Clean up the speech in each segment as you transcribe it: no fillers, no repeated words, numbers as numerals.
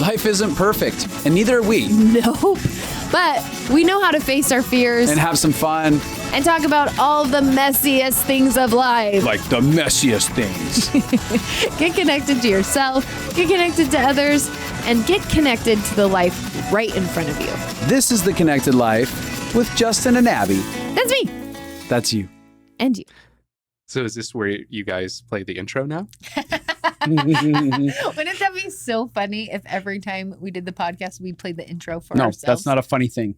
Life isn't perfect, and neither are we. Nope. But we know how to face our fears And have some fun. and talk about all the messiest things of life. Like the messiest things. Get connected to yourself, get connected to others, and get connected to the life right in front of you. This is The Connected Life with Justin and Abby. That's me. That's you. And you. So is this where you guys play the intro now? Wouldn't that be so funny if every time we did the podcast, we played the intro for ourselves? No, that's not a funny thing.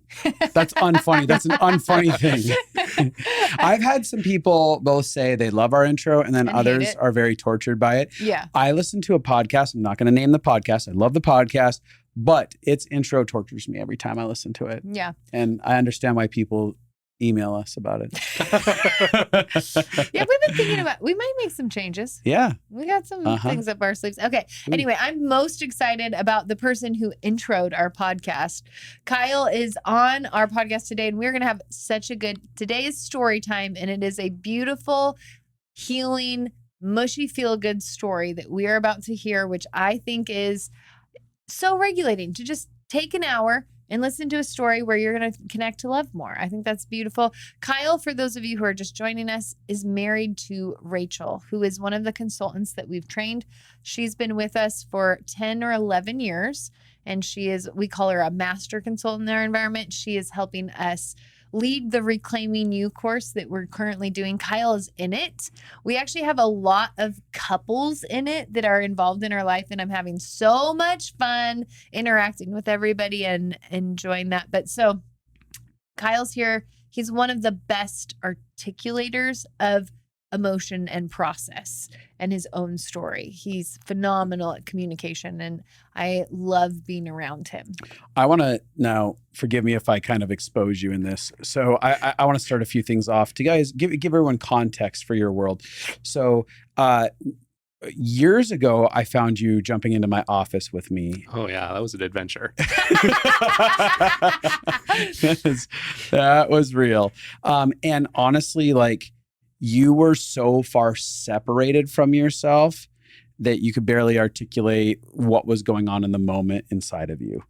That's unfunny. That's an unfunny thing. I've had some people both say they love our intro and then And others hate it. are very tortured by it. Yeah. I listen to a podcast. I'm not going to name the podcast. I love the podcast, but its intro tortures me every time I listen to it. Yeah. And I understand why people email us about it. Yeah, we've been thinking about, we might make some changes. Yeah. We got some things up our sleeves. Okay. Anyway, I'm most excited about the person who introed our podcast. Kyle is on our podcast today, and we're going to have such a good, today is story time, and it is a beautiful, healing, mushy, feel-good story that we are about to hear, which I think is so regulating to just take an hour and listen to a story where you're going to connect to love more. I think that's beautiful. Kyle, for those of you who are just joining us, is married to Rachel, who is one of the consultants that we've trained. She's been with us for 10 or 11 years, and we call her a master consultant in our environment. She is helping us lead the Reclaiming You course that we're currently doing. Kyle is in it. We actually have a lot of couples in it that are involved in our life, and I'm having so much fun interacting with everybody and enjoying that. But so Kyle's here. He's one of the best articulators of emotion and process and his own story. He's phenomenal at communication, and I love being around him. I want to now, forgive me if I kind of expose you in this. So I want to start a few things off to guys, give everyone context for your world. So years ago, I found you jumping into my office with me. Oh yeah, that was an adventure. That was real. And honestly, like, you were so far separated from yourself that you could barely articulate what was going on in the moment inside of you.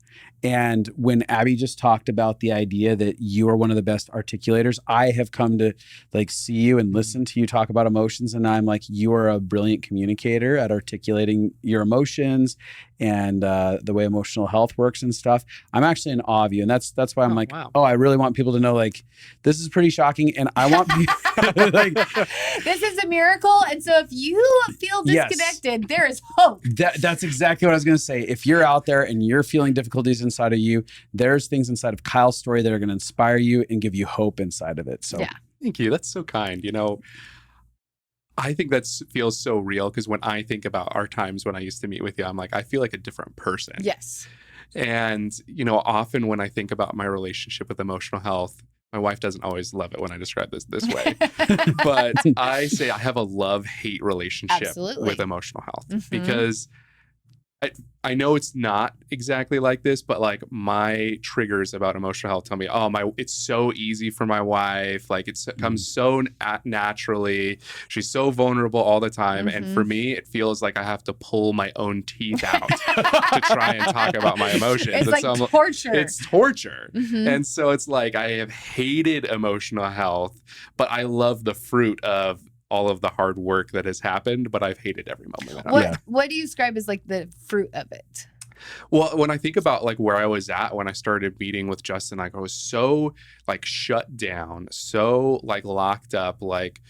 And when Abby just talked about the idea that you are one of the best articulators, I have come to like see you and listen to you talk about emotions. And I'm like, you are a brilliant communicator at articulating your emotions and the way emotional health works and stuff. I'm actually in awe of you. And that's why I'm wow. I really want people to know, like, this is pretty shocking. And I want people like, This is a miracle. And so if you feel disconnected, there is hope. That's exactly what I was going to say. If you're out there and you're feeling difficulties inside of you, there's things inside of Kyle's story that are going to inspire you and give you hope inside of it. So Yeah. Thank you. That's so kind. You know, I think that feels so real because when I think about our times when I used to meet with you, I'm like, I feel like a different person. Yes. And, you know, often when I think about my relationship with emotional health, my wife doesn't always love it when I describe this way. But I say I have a love-hate relationship Absolutely. with emotional health Mhm. because I know it's not exactly like this, but like my triggers about emotional health tell me, it's so easy for my wife. Like it comes so naturally. She's so vulnerable all the time. Mhm. And for me, it feels like I have to pull my own teeth out to try and talk about my emotions. It's like so torture. It's torture. Mhm. And so it's like I have hated emotional health, but I love the fruit of all of the hard work that has happened, but I've hated every moment of it. What do you describe as like the fruit of it? Well, when I think about like where I was at when I started meeting with Justin, like I was so like shut down, so like locked up, like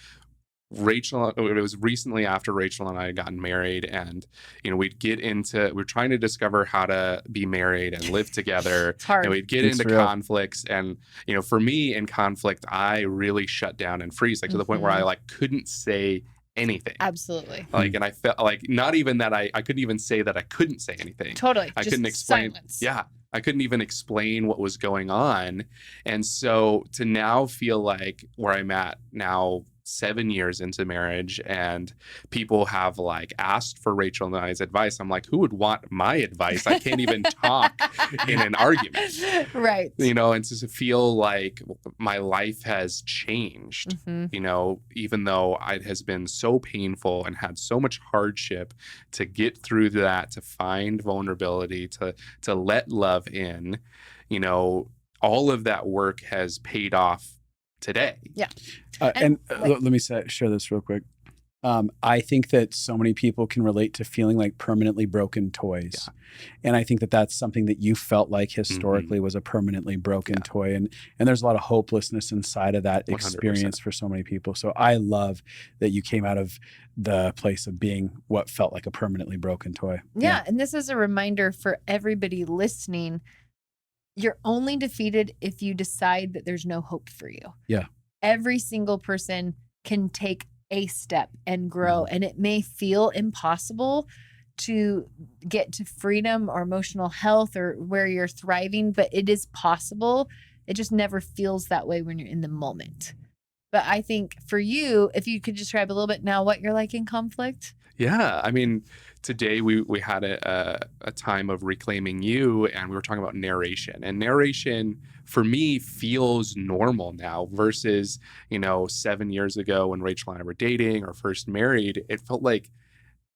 Rachel, it was recently after Rachel and I had gotten married, and you know we're trying to discover how to be married and live together. It's hard. And we'd get It's into real. conflicts, and you know, for me in conflict, I really shut down and freeze, like to the point where I like couldn't say anything. Absolutely. Like, and I felt like not even that I couldn't even say that I couldn't say anything. Totally. I Just couldn't explain. silence. Yeah. I couldn't even explain what was going on. And so to now feel like where I'm at now 7 years into marriage, and people have like asked for Rachel and I's advice. I'm like, who would want my advice? I can't even talk in an argument. Right. You know, and to feel like my life has changed, you know, even though it has been so painful and had so much hardship to get through that, to find vulnerability, to let love in, you know, all of that work has paid off today. Yeah. Let me share this real quick. I think that so many people can relate to feeling like permanently broken toys. Yeah. And I think that that's something that you felt like historically was a permanently broken toy. And there's a lot of hopelessness inside of that 100%. experience for so many people. So I love that you came out of the place of being what felt like a permanently broken toy. Yeah. And this is a reminder for everybody listening. You're only defeated if you decide that there's no hope for you. Yeah. Every single person can take a step and grow, and it may feel impossible to get to freedom or emotional health or where you're thriving, but it is possible. It just never feels that way when you're in the moment. But I think for you, if you could describe a little bit now what you're like in conflict. Yeah, I mean, today we had a time of reclaiming you, and we were talking about narration. And narration, for me, feels normal now versus, you know, 7 years ago when Rachel and I were dating or first married. It felt like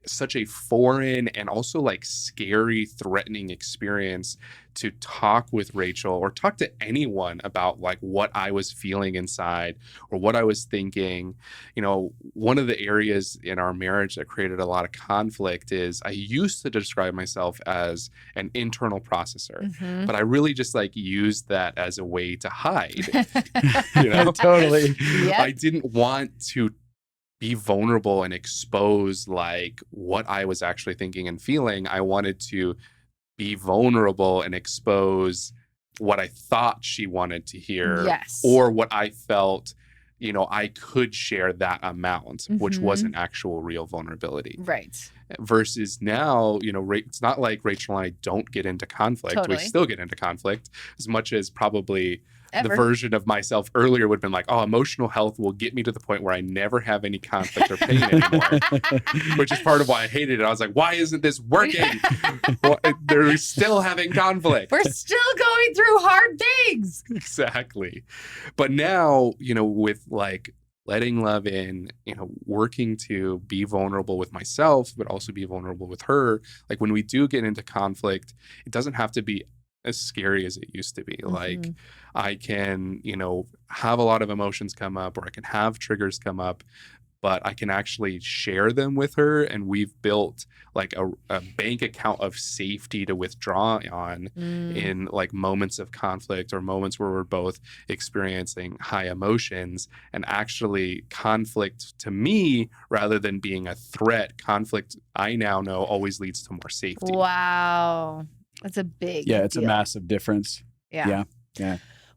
such a foreign and also like scary, threatening experience to talk with Rachel or talk to anyone about like what I was feeling inside or what I was thinking. You know, one of the areas in our marriage that created a lot of conflict is I used to describe myself as an internal processor, but I really just like used that as a way to hide. You know, Totally. Yep. I didn't want to be vulnerable and expose like what I was actually thinking and feeling. I wanted to be vulnerable and expose what I thought she wanted to hear, Yes. or what I felt, you know, I could share that amount, which wasn't actual real vulnerability. Right. Versus now, you know, it's not like Rachel and I don't get into conflict. Totally. We still get into conflict as much as probably Ever. the version of myself earlier would have been like, oh, emotional health will get me to the point where I never have any conflict or pain anymore, which is part of why I hated it. I was like, why isn't this working? Well, they're still having conflict. We're still going through hard things. Exactly. But now, you know, with like letting love in, you know, working to be vulnerable with myself, but also be vulnerable with her. Like when we do get into conflict, it doesn't have to be as scary as it used to be. Like I can, you know, have a lot of emotions come up, or I can have triggers come up, but I can actually share them with her. And we've built like a bank account of safety to withdraw on in like moments of conflict or moments where we're both experiencing high emotions. And actually conflict, to me, rather than being a threat, conflict, I now know, always leads to more safety. Wow. That's a big it's deal. a massive difference. Yeah.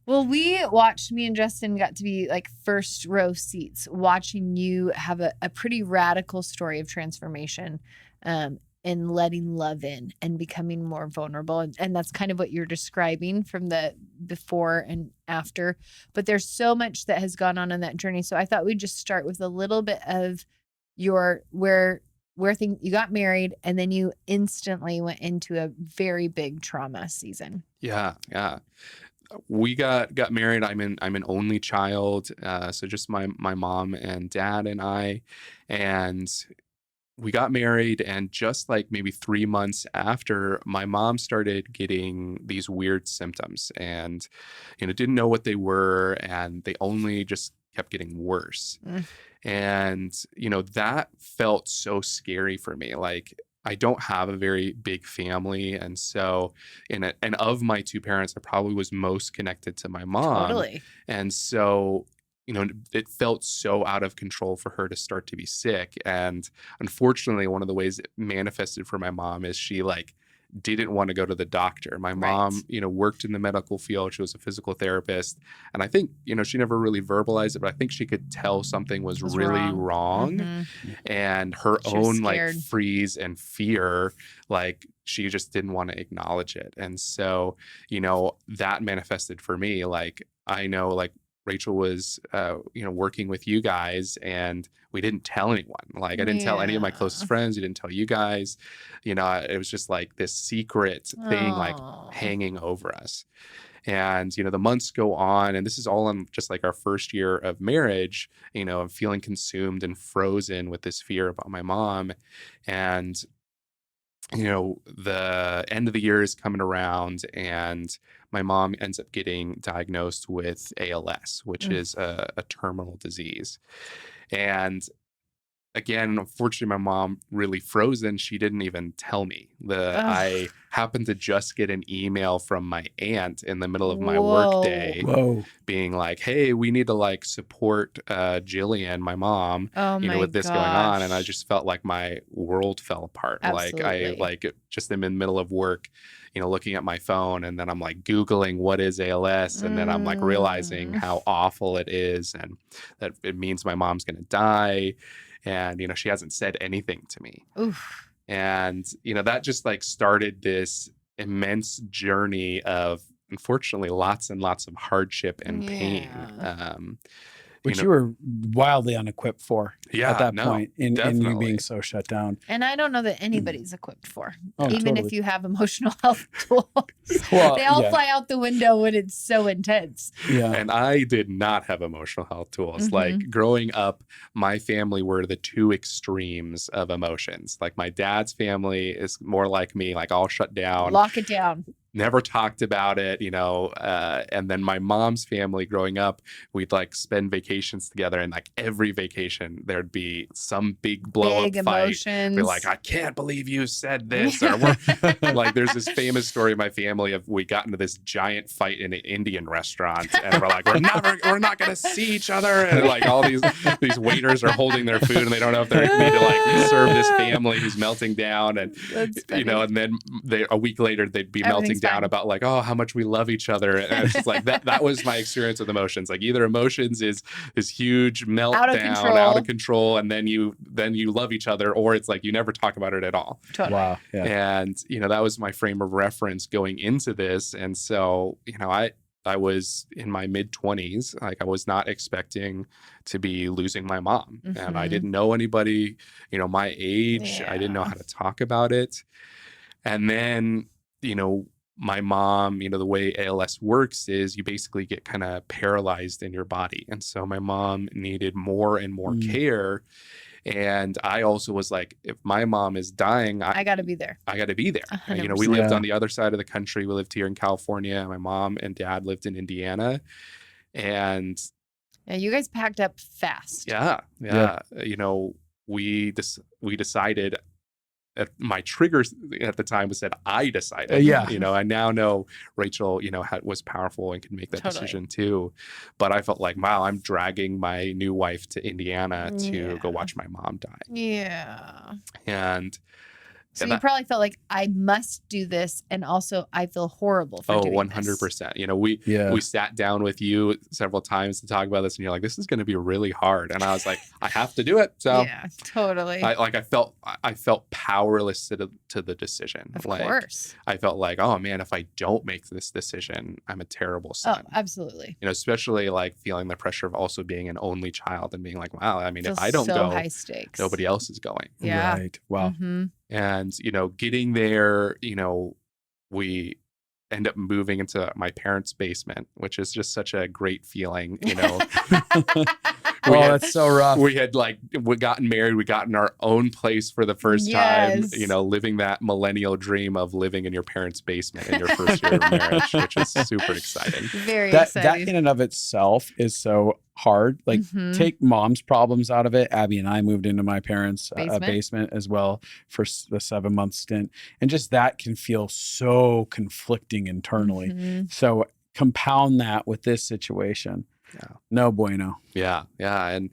Well, me and Justin got to be like first row seats watching you have a pretty radical story of transformation and letting love in and becoming more vulnerable. And that's kind of what you're describing from the before and after. But there's so much that has gone on in that journey. So I thought we'd just start with a little bit of your you got married and then you instantly went into a very big trauma season. Yeah. We got married. I'm an only child, so just my mom and dad and I, and we got married. And just like maybe 3 months after, my mom started getting these weird symptoms, and you know, didn't know what they were, and they only just kept getting worse. And you know, that felt so scary for me. Like, I don't have a very big family, and so and of my two parents, I probably was most connected to my mom. Totally. And so, you know, it felt so out of control for her to start to be sick. And unfortunately, one of the ways it manifested for my mom is she like didn't want to go to the doctor. My mom, you know, worked in the medical field. She was a physical therapist. And I think, you know, she never really verbalized it, but I think she could tell something was really wrong. And her own like freeze and fear, like she just didn't want to acknowledge it. And so, you know, that manifested for me. Like, I know like Rachel was, working with you guys, and we didn't tell anyone. Like, I didn't tell any of my closest friends. You didn't tell you guys. It was just like this secret thing, like hanging over us. And, the months go on, and this is all in just like our first year of marriage. I'm feeling consumed and frozen with this fear about my mom. And, the end of the year is coming around, and my mom ends up getting diagnosed with ALS, which is a terminal disease. And again, unfortunately, my mom really frozen. She didn't even tell me. I happened to just get an email from my aunt in the middle of my work day being like, hey, we need to like support Jillian, my mom, with this going on. And I just felt like my world fell apart. Absolutely. Like I just am in the middle of work, looking at my phone, and then I'm like Googling what is ALS. And then I'm like realizing how awful it is, and that it means my mom's going to die. And, she hasn't said anything to me. Oof. And, that just like started this immense journey of, unfortunately, lots and lots of hardship and pain. Which you were wildly unequipped for at that point in you being so shut down. And I don't know that anybody's equipped for, even totally. if you have emotional health tools. They all fly out the window when it's so intense. Yeah. And I did not have emotional health tools. Like growing up, my family were the two extremes of emotions. Like my dad's family is more like me, like all shut down. Lock it down. Never talked about it, and then my mom's family growing up, we'd like spend vacations together, and like every vacation there'd be some big blow up fight. Emotions. Be like, I can't believe you said this. Or like there's this famous story of my family of we got into this giant fight in an Indian restaurant, and we're like, we're not gonna see each other. And like all these waiters are holding their food, and they don't know if they need to like serve this family who's melting down. And and then a week later they'd be melting down about like, oh, how much we love each other. And it's just like that was my experience with emotions. Like either emotions is this huge meltdown, out of control, and then you love each other, or it's like you never talk about it at all. Totally. Wow. Yeah. And that was my frame of reference going into this. And so I was in my mid-20s. Like I was not expecting to be losing my mom. And I didn't know anybody my age. I didn't know how to talk about it. And then my mom, the way ALS works is you basically get kind of paralyzed in your body. And so my mom needed more and more care. And I also was like, if my mom is dying, I got to be there. I got to be there. 100%. We lived on the other side of the country. We lived here in California. My mom and dad lived in Indiana. And you guys packed up fast. Yeah. We decided. My triggers at the time was that I decided. I now know Rachel, was powerful and could make that decision too. But I felt like, wow, I'm dragging my new wife to Indiana to go watch my mom die. Yeah. And so you probably felt like I must do this, and also I feel horrible for doing 100%. We sat down with you several times to talk about this, and you're like, "This is going to be really hard," and I was like, "I have to do it." So yeah, totally. I felt powerless to the decision. Of course, I felt like, oh man, if I don't make this decision, I'm a terrible son. Oh, absolutely. Especially like feeling the pressure of also being an only child and being like, wow, I mean, if I don't go, high stakes. Nobody else is going. Yeah. Right. Wow. And, getting there, we end up moving into my parents' basement, which is just such a great feeling, That's so rough. We had we gotten married, we got in our own place for the first time, living that millennial dream of living in your parents' basement in your first year of marriage, which is super exciting. Very exciting. That in and of itself is so hard. Like take mom's problems out of it. Abby and I moved into my parents' basement as well for the 7-month stint. And just that can feel so conflicting internally. So compound that with this situation. Yeah. No bueno. Yeah. And,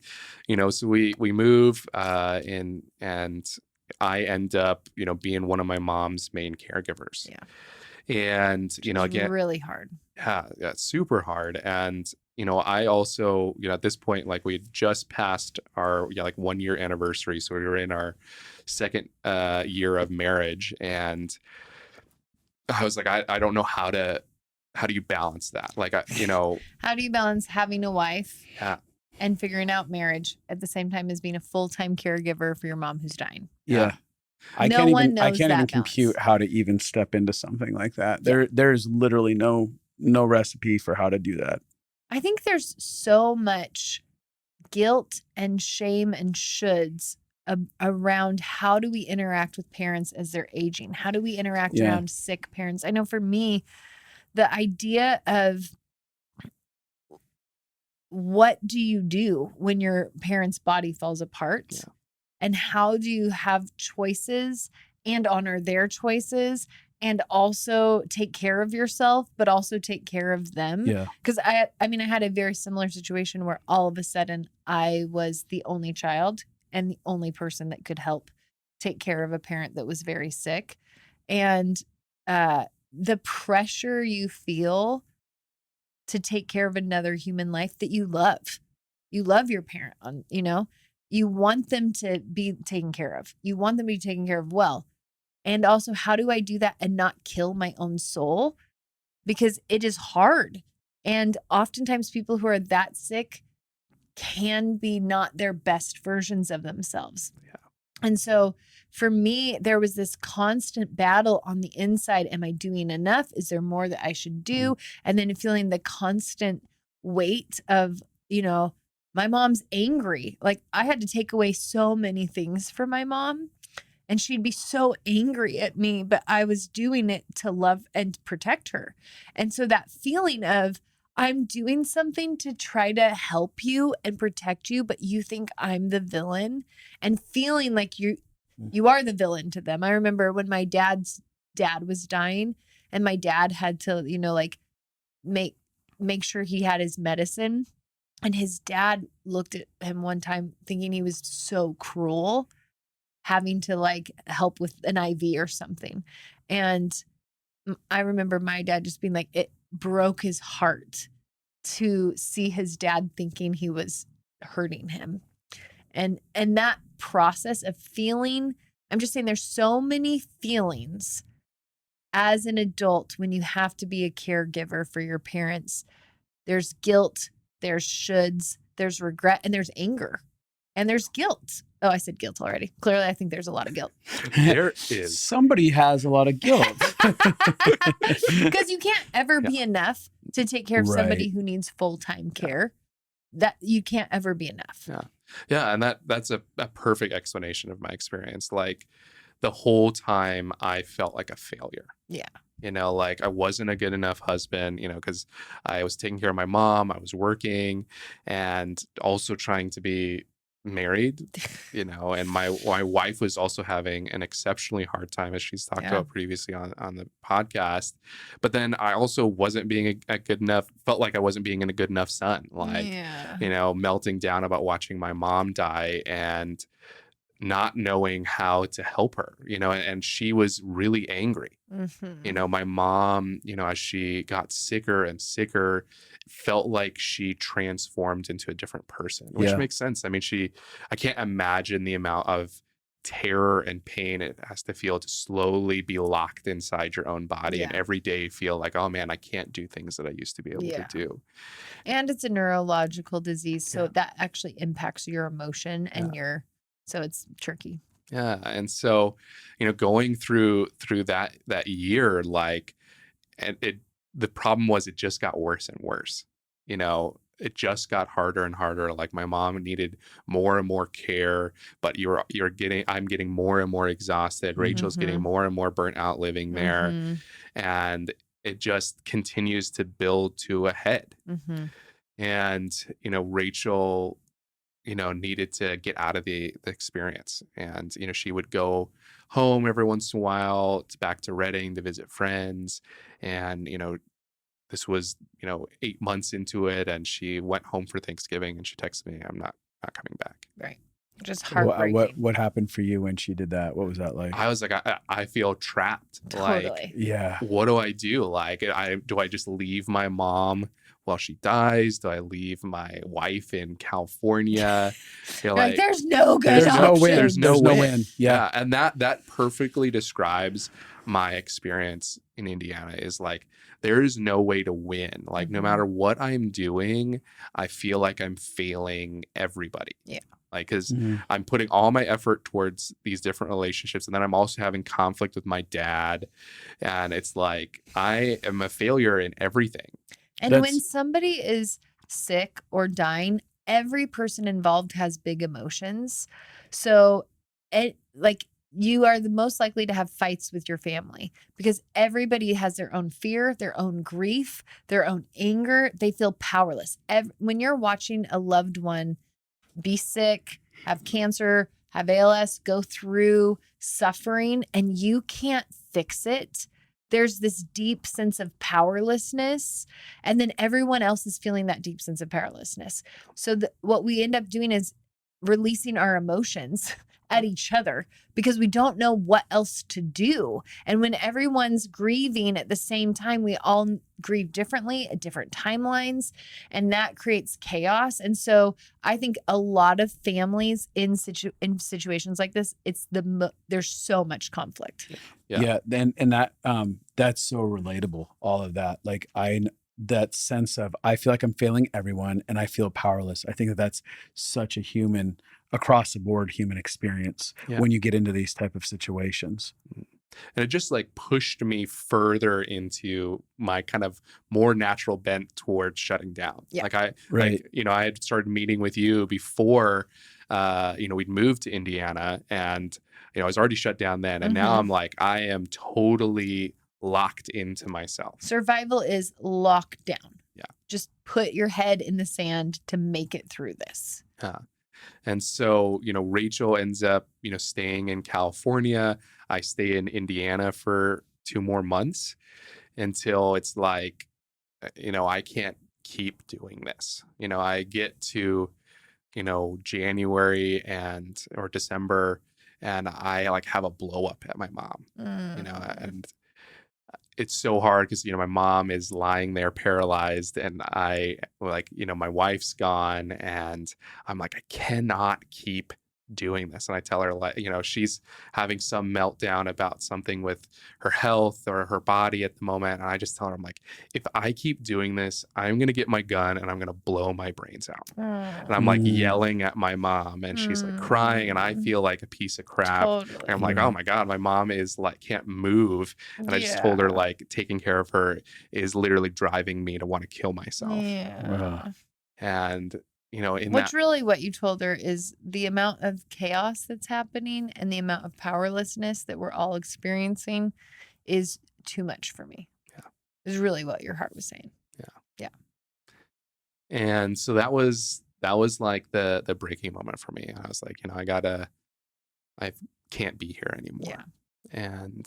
so we move in, and I end up, being one of my mom's main caregivers. Yeah. And, again, really hard. Yeah, super hard. And, I also, at this point, like we had just passed our 1 year anniversary. So we were in our second year of marriage, and I was like, I don't know how to how do you balance that? Like, How do you balance having a wife yeah. and figuring out marriage at the same time as being a full-time caregiver for your mom who's dying? Yeah. I No can't one even I knows can't even that compute balance. how to even step into something like that. Yeah. There's literally no recipe for how to do that. I think there's so much guilt and shame and shoulds around how do we interact with parents as they're aging? How do we interact Yeah. around sick parents? I know for me, the idea of what do you do when your parent's body falls apart? Yeah. And how do you have choices and honor their choices and also take care of yourself, but also take care of them? Yeah. Because I had a very similar situation where all of a sudden I was the only child and the only person that could help take care of a parent that was very sick. And the pressure you feel to take care of another human life that you love. You love your parent, you want them to be taken care of. You want them to be taken care of well. And also, how do I do that and not kill my own soul? Because it is hard. And oftentimes people who are that sick can be not their best versions of themselves. Yeah. And so for me, there was this constant battle on the inside. Am I doing enough? Is there more that I should do? And then feeling the constant weight of, my mom's angry. Like I had to take away so many things from my mom and she'd be so angry at me, but I was doing it to love and protect her. And so that feeling of I'm doing something to try to help you and protect you, but you think I'm the villain, and feeling like you are the villain to them. I remember when my dad's dad was dying and my dad had to, make sure he had his medicine. And his dad looked at him one time thinking he was so cruel, having to help with an IV or something. And I remember my dad just being like, it broke his heart to see his dad thinking he was hurting him. And that process of feeling, I'm just saying there's so many feelings as an adult when you have to be a caregiver for your parents. There's guilt, there's shoulds, there's regret, and there's anger, and there's guilt. Oh, I said guilt already. Clearly, I think there's a lot of guilt. There is. Somebody has a lot of guilt. Because you can't ever be enough to take care of somebody Right. who needs full-time care. That you can't ever be enough. Yeah. Yeah. And that's a perfect explanation of my experience. Like the whole time I felt like a failure. Yeah. Like I wasn't a good enough husband, because I was taking care of my mom, I was working and also trying to be married, and my wife was also having an exceptionally hard time, as she's talked about previously on the podcast. But then I also wasn't being a good enough, felt like I wasn't being a good enough son, melting down about watching my mom die and not knowing how to help her, and she was really angry. Mm-hmm. My mom, as she got sicker and sicker, felt like she transformed into a different person, which makes sense. I mean, I can't imagine the amount of terror and pain it has to feel to slowly be locked inside your own body and every day feel like, oh man, I can't do things that I used to be able to do. And it's a neurological disease, so that actually impacts your emotion and so it's tricky. Yeah. And so, going through that year, the problem was it just got worse and worse. It just got harder and harder. Like my mom needed more and more care, but I'm getting more and more exhausted. Rachel's getting more and more burnt out living there. Mm-hmm. And it just continues to build to a head. Mm-hmm. And, Rachel needed to get out of the experience. And, she would go home every once in a while back to Reading to visit friends. And, this was, 8 months into it. And she went home for Thanksgiving and she texted me, I'm not coming back. Right. Just heartbreaking. What happened for you when she did that? What was that like? I was like, I feel trapped. Totally. Like, what do I do? Like, do I just leave my mom well, she dies. Do I leave my wife in California? You're Like, there's no good There's no option. win. There's no win. Yeah. And that perfectly describes my experience in Indiana is like, there is no way to win. Like, no matter what I'm doing, I feel like I'm failing everybody. Yeah. Like, because Mhm. I'm putting all my effort towards these different relationships. And then I'm also having conflict with my dad. And it's like, I am a failure in everything. And when That's- somebody is sick or dying, every person involved has big emotions. So you are the most likely to have fights with your family because everybody has their own fear, their own grief, their own anger. They feel powerless. When you're watching a loved one be sick, have cancer, have ALS, go through suffering, and you can't fix it, there's this deep sense of powerlessness. And then everyone else is feeling that deep sense of powerlessness. So what we end up doing is releasing our emotions at each other because we don't know what else to do. And when everyone's grieving at the same time, we all grieve differently at different timelines, and that creates chaos. And so I think a lot of families in situations like this, there's so much conflict. Yeah. And that that's so relatable, all of that. Like that sense of I feel like I'm failing everyone and I feel powerless. I think that that's such a human, across the board human experience when you get into these type of situations. And it just like pushed me further into my kind of more natural bent towards shutting down. Yeah. Like I had started meeting with you before, we'd moved to Indiana, and, I was already shut down then. And now I'm like, I am totally locked into myself. Survival is lockdown. Yeah. Just put your head in the sand to make it through this. And so, Rachel ends up, staying in California. I stay in Indiana for 2 more months until it's like, I can't keep doing this. I get to, January or December, and I like have a blow up at my mom, and it's so hard because, my mom is lying there paralyzed, and my wife's gone, and I'm like, I cannot keep doing this. And I tell her, like, she's having some meltdown about something with her health or her body at the moment. And I just tell her, I'm like, if I keep doing this, I'm going to get my gun and I'm going to blow my brains out. And I'm like yelling at my mom, and she's like crying, and I feel like a piece of crap. Totally. And I'm like, oh my God, my mom is like, can't move. And I just told her, like, taking care of her is literally driving me to want to kill myself. Yeah. And, Really what you told her is the amount of chaos that's happening and the amount of powerlessness that we're all experiencing is too much for me. Yeah. Is really what your heart was saying. Yeah. And so that was like the breaking moment for me. I was like, I can't be here anymore. Yeah. And,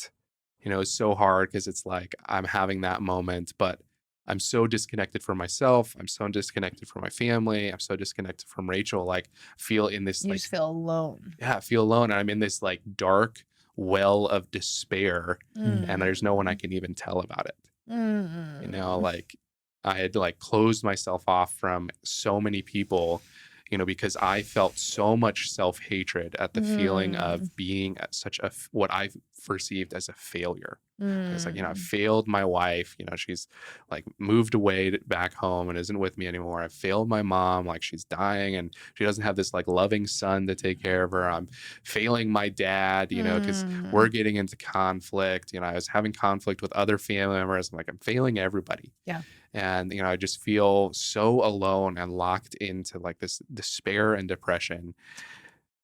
it's so hard because it's like I'm having that moment, but I'm so disconnected from myself. I'm so disconnected from my family. I'm so disconnected from Rachel. Like, feel in this, You like, just feel alone. Yeah, I feel alone. And I'm in this like dark well of despair, and there's no one I can even tell about it. Like, I had to like close myself off from so many people, because I felt so much self-hatred at the feeling of being at such what I perceived as a failure. It's like, I failed my wife, she's like moved away back home and isn't with me anymore. I failed my mom, like she's dying and she doesn't have this like loving son to take care of her. I'm failing my dad, because we're getting into conflict. I was having conflict with other family members. I'm like, I'm failing everybody. Yeah. And, I just feel so alone and locked into like this despair and depression.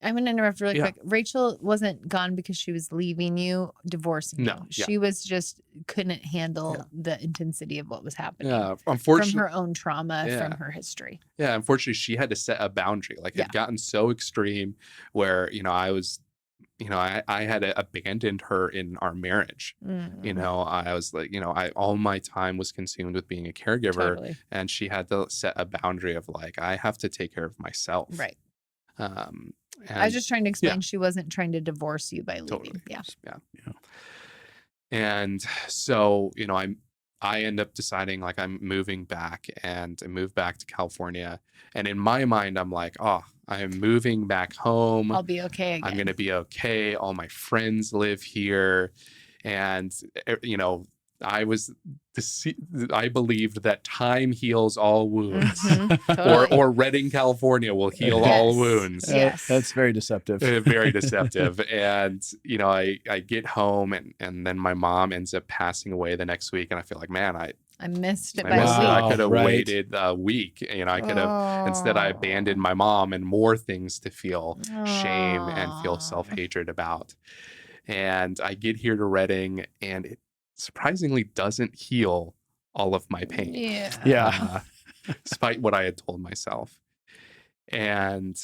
I'm going to interrupt really quick. Rachel wasn't gone because she was leaving you, divorcing you. She was just couldn't handle the intensity of what was happening. Yeah, unfortunately. From her own trauma, from her history. Yeah, unfortunately, she had to set a boundary. Like, it had gotten so extreme where, I was, I had abandoned her in our marriage. I was like, all my time was consumed with being a caregiver. And she had to set a boundary of like, I have to take care of myself. Right. And I was just trying to explain she wasn't trying to divorce you by leaving. Totally. Yeah. And so, I end up deciding like I'm moving back, and I moved back to California. And in my mind, I'm like, oh, I am moving back home. I'll be okay again. I'm going to be okay. All my friends live here. And, you know, I believed that time heals all wounds, Totally. or Redding, California will heal all wounds. Yes. That's very deceptive. Very deceptive. And, you know, I get home, and then my mom ends up passing away the next week. And I feel like, man, I missed it by missed it. a I week. could have Right. waited a week. You know, I could have, instead I abandoned my mom and more things to feel shame and feel self-hatred about. And I get here to Redding, and it surprisingly doesn't heal all of my pain. Yeah. Despite what I had told myself. And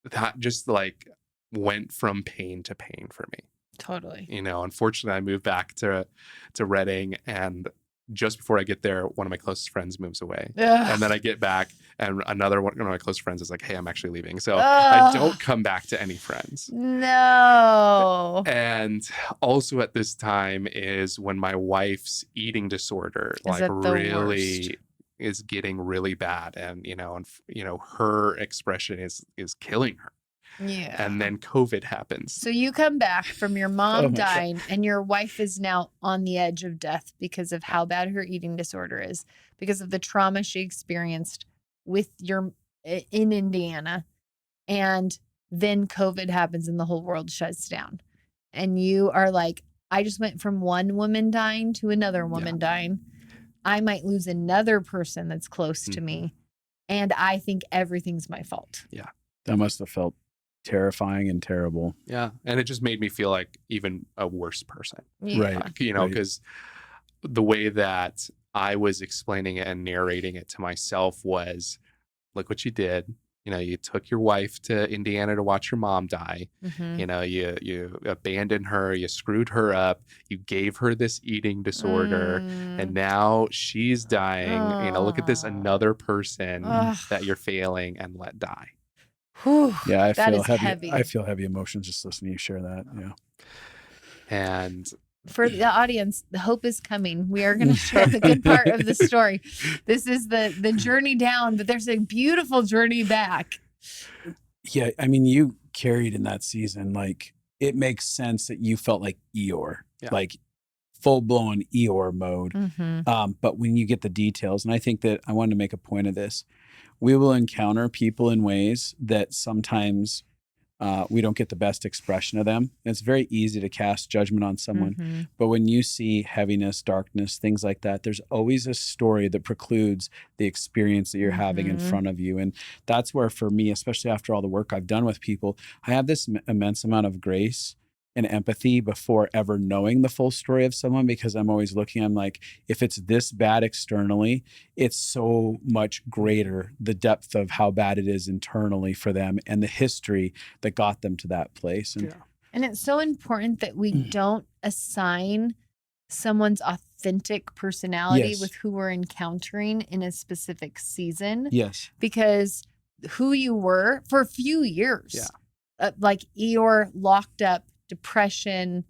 that just like went from pain to pain for me. Totally. You know, unfortunately, I moved back to Redding, and just before I get there, one of my closest friends moves away. And then I get back, and another one of my close friends is like, hey, I'm actually leaving. So I don't come back to any friends. No. And also at this time is when my wife's eating disorder Is it the really worst? is getting really bad. And, her expression is killing her. Yeah. And then COVID happens. So you come back from your mom Oh my God. dying, and your wife is now on the edge of death because of how bad her eating disorder is, because of the trauma she experienced in Indiana. And then COVID happens and the whole world shuts down. And you are like, I just went from one woman dying to another woman dying. I might lose another person that's close to me. And I think everything's my fault. Yeah. That must have felt terrifying and terrible. Yeah. And it just made me feel like even a worse person. Yeah. Right. Because the way that I was explaining it and narrating it to myself was, look what you did. You took your wife to Indiana to watch your mom die. Mhm. You abandoned her. You screwed her up. You gave her this eating disorder. And now she's dying. Look at this another person that you're failing and let die. Whew, Yeah, I that feel is heavy. heavy. I feel heavy emotions just listening to you share that. Yeah. And for the audience, the hope is coming. We are going to share the good part of the story. This is the journey down, but there's a beautiful journey back. Yeah, I mean, you carried in that season. Like, it makes sense that you felt like Eeyore, like full blown Eeyore mode. Mm-hmm. But when you get the details, and I think that I wanted to make a point of this, we will encounter people in ways that sometimes we don't get the best expression of them. And it's very easy to cast judgment on someone. Mm-hmm. But when you see heaviness, darkness, things like that, there's always a story that precludes the experience that you're having in front of you. And that's where, for me, especially after all the work I've done with people, I have this immense amount of grace and empathy before ever knowing the full story of someone, because I'm always looking, I'm like, if it's this bad externally, it's so much greater, the depth of how bad it is internally for them and the history that got them to that place. And it's so important that we don't assign someone's authentic personality with who we're encountering in a specific season. Yes. Because who you were for a few years, like Eeyore, locked up, depression,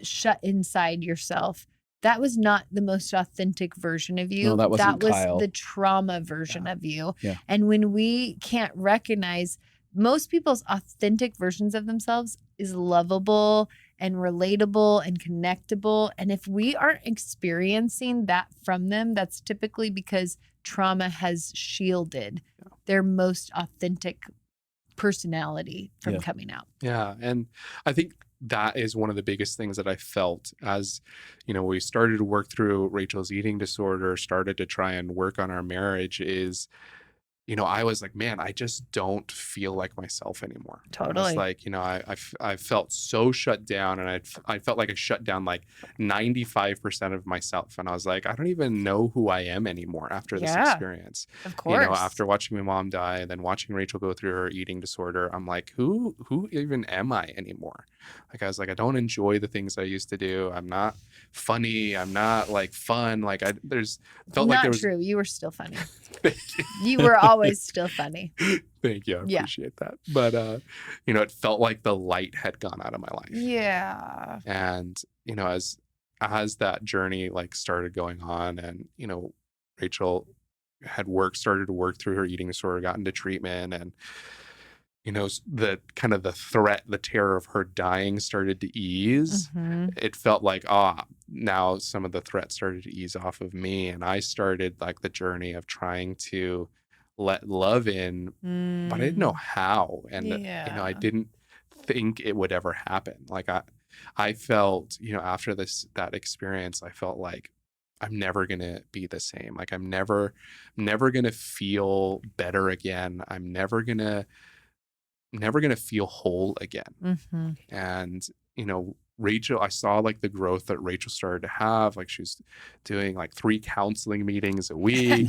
shut inside yourself. That was not the most authentic version of you. No, that wasn't was Kyle. the trauma version of you. Yeah. And when we can't recognize, most people's authentic versions of themselves is lovable and relatable and connectable. And if we aren't experiencing that from them, that's typically because trauma has shielded their most authentic personality from coming out. Yeah. And I think that is one of the biggest things that I felt as, we started to work through Rachel's eating disorder, started to try and work on our marriage is, I was like, man, I just don't feel like myself anymore. Totally. It's like, I felt so shut down, and I felt like I shut down like 95% of myself. And I was like, I don't even know who I am anymore after this experience. Of course. After watching my mom die and then watching Rachel go through her eating disorder, I'm like, who even am I anymore? Like, I was like, I don't enjoy the things I used to do. I'm not funny. I'm not like fun. Like felt not like there was. True. You were still funny. Thank you. You were always still funny. Thank you. I appreciate that. But, it felt like the light had gone out of my life. Yeah. And, as as that journey like started going on, and Rachel had started to work through her eating disorder, got into treatment, and the kind of the terror of her dying started to ease. It felt like, now some of the threat started to ease off of me, and I started like the journey of trying to let love in, but I didn't know how, and I didn't think it would ever happen. Like I felt, after that experience, I felt like I'm never going to be the same. Like I'm never going to feel better again. I'm never going to feel whole again. And, Rachel, I saw like the growth that Rachel started to have. Like she was doing like 3 counseling meetings a week.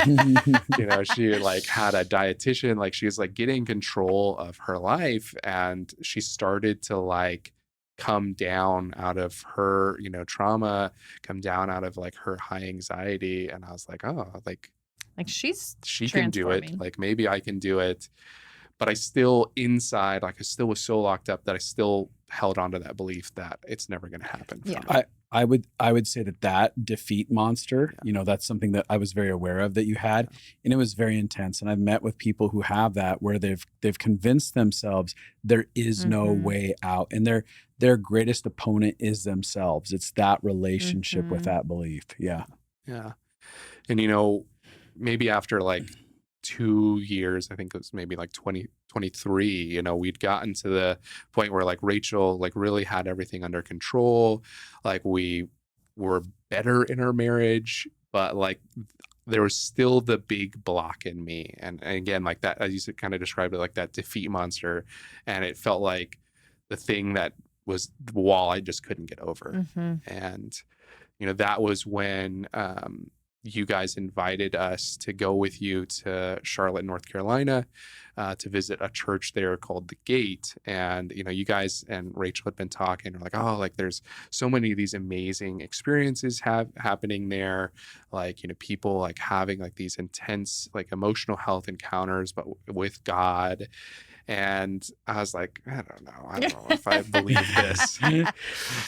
She like had a dietitian, like she was like getting control of her life, and she started to like come down out of her, trauma, come down out of like her high anxiety. And I was like, like she can do it. Like maybe I can do it. But I still inside, like I still was so locked up that I still held on to that belief that it's never going to happen. Yeah. I would say that defeat monster, that's something that I was very aware of that you had, and it was very intense. And I've met with people who have that, where they've convinced themselves there is no way out, and their greatest opponent is themselves. It's that relationship with that belief. Yeah. Yeah. And maybe after like 2 years, I think it was maybe like 2023, we'd gotten to the point where like Rachel like really had everything under control. Like we were better in our marriage, but like there was still the big block in me. And again, like that, as you kind of described it, like that defeat monster. And it felt like the thing that was the wall I just couldn't get over. And, that was when, you guys invited us to go with you to Charlotte, North Carolina, to visit a church there called The Gate. And, you guys and Rachel had been talking, like, like there's so many of these amazing experiences happening there. Like, people like having like these intense, like emotional health encounters, but with God. And I was like, I don't know if I believe this.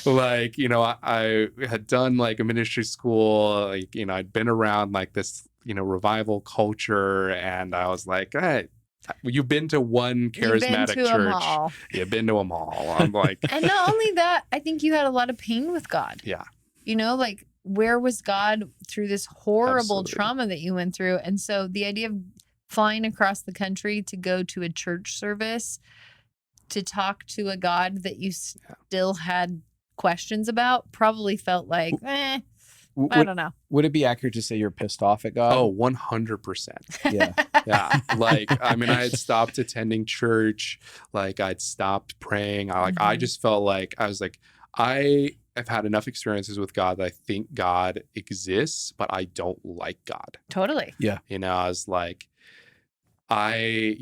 Like, I had done like a ministry school, like, I'd been around like this, revival culture. And I was like, hey, you've been to one charismatic church. You've been to them all. I'm like, and not only that, I think you had a lot of pain with God. Yeah. Like where was God through this horrible trauma that you went through? And so the idea of flying across the country to go to a church service to talk to a God that you still had questions about probably felt like, I don't know. Would it be accurate to say you're pissed off at God? Oh, 100%. Yeah. Yeah. Like, I mean, I had stopped attending church. Like I'd stopped praying. I just felt like, I was like, I have had enough experiences with God that I think God exists, but I don't like God. Totally. Yeah. I was like, my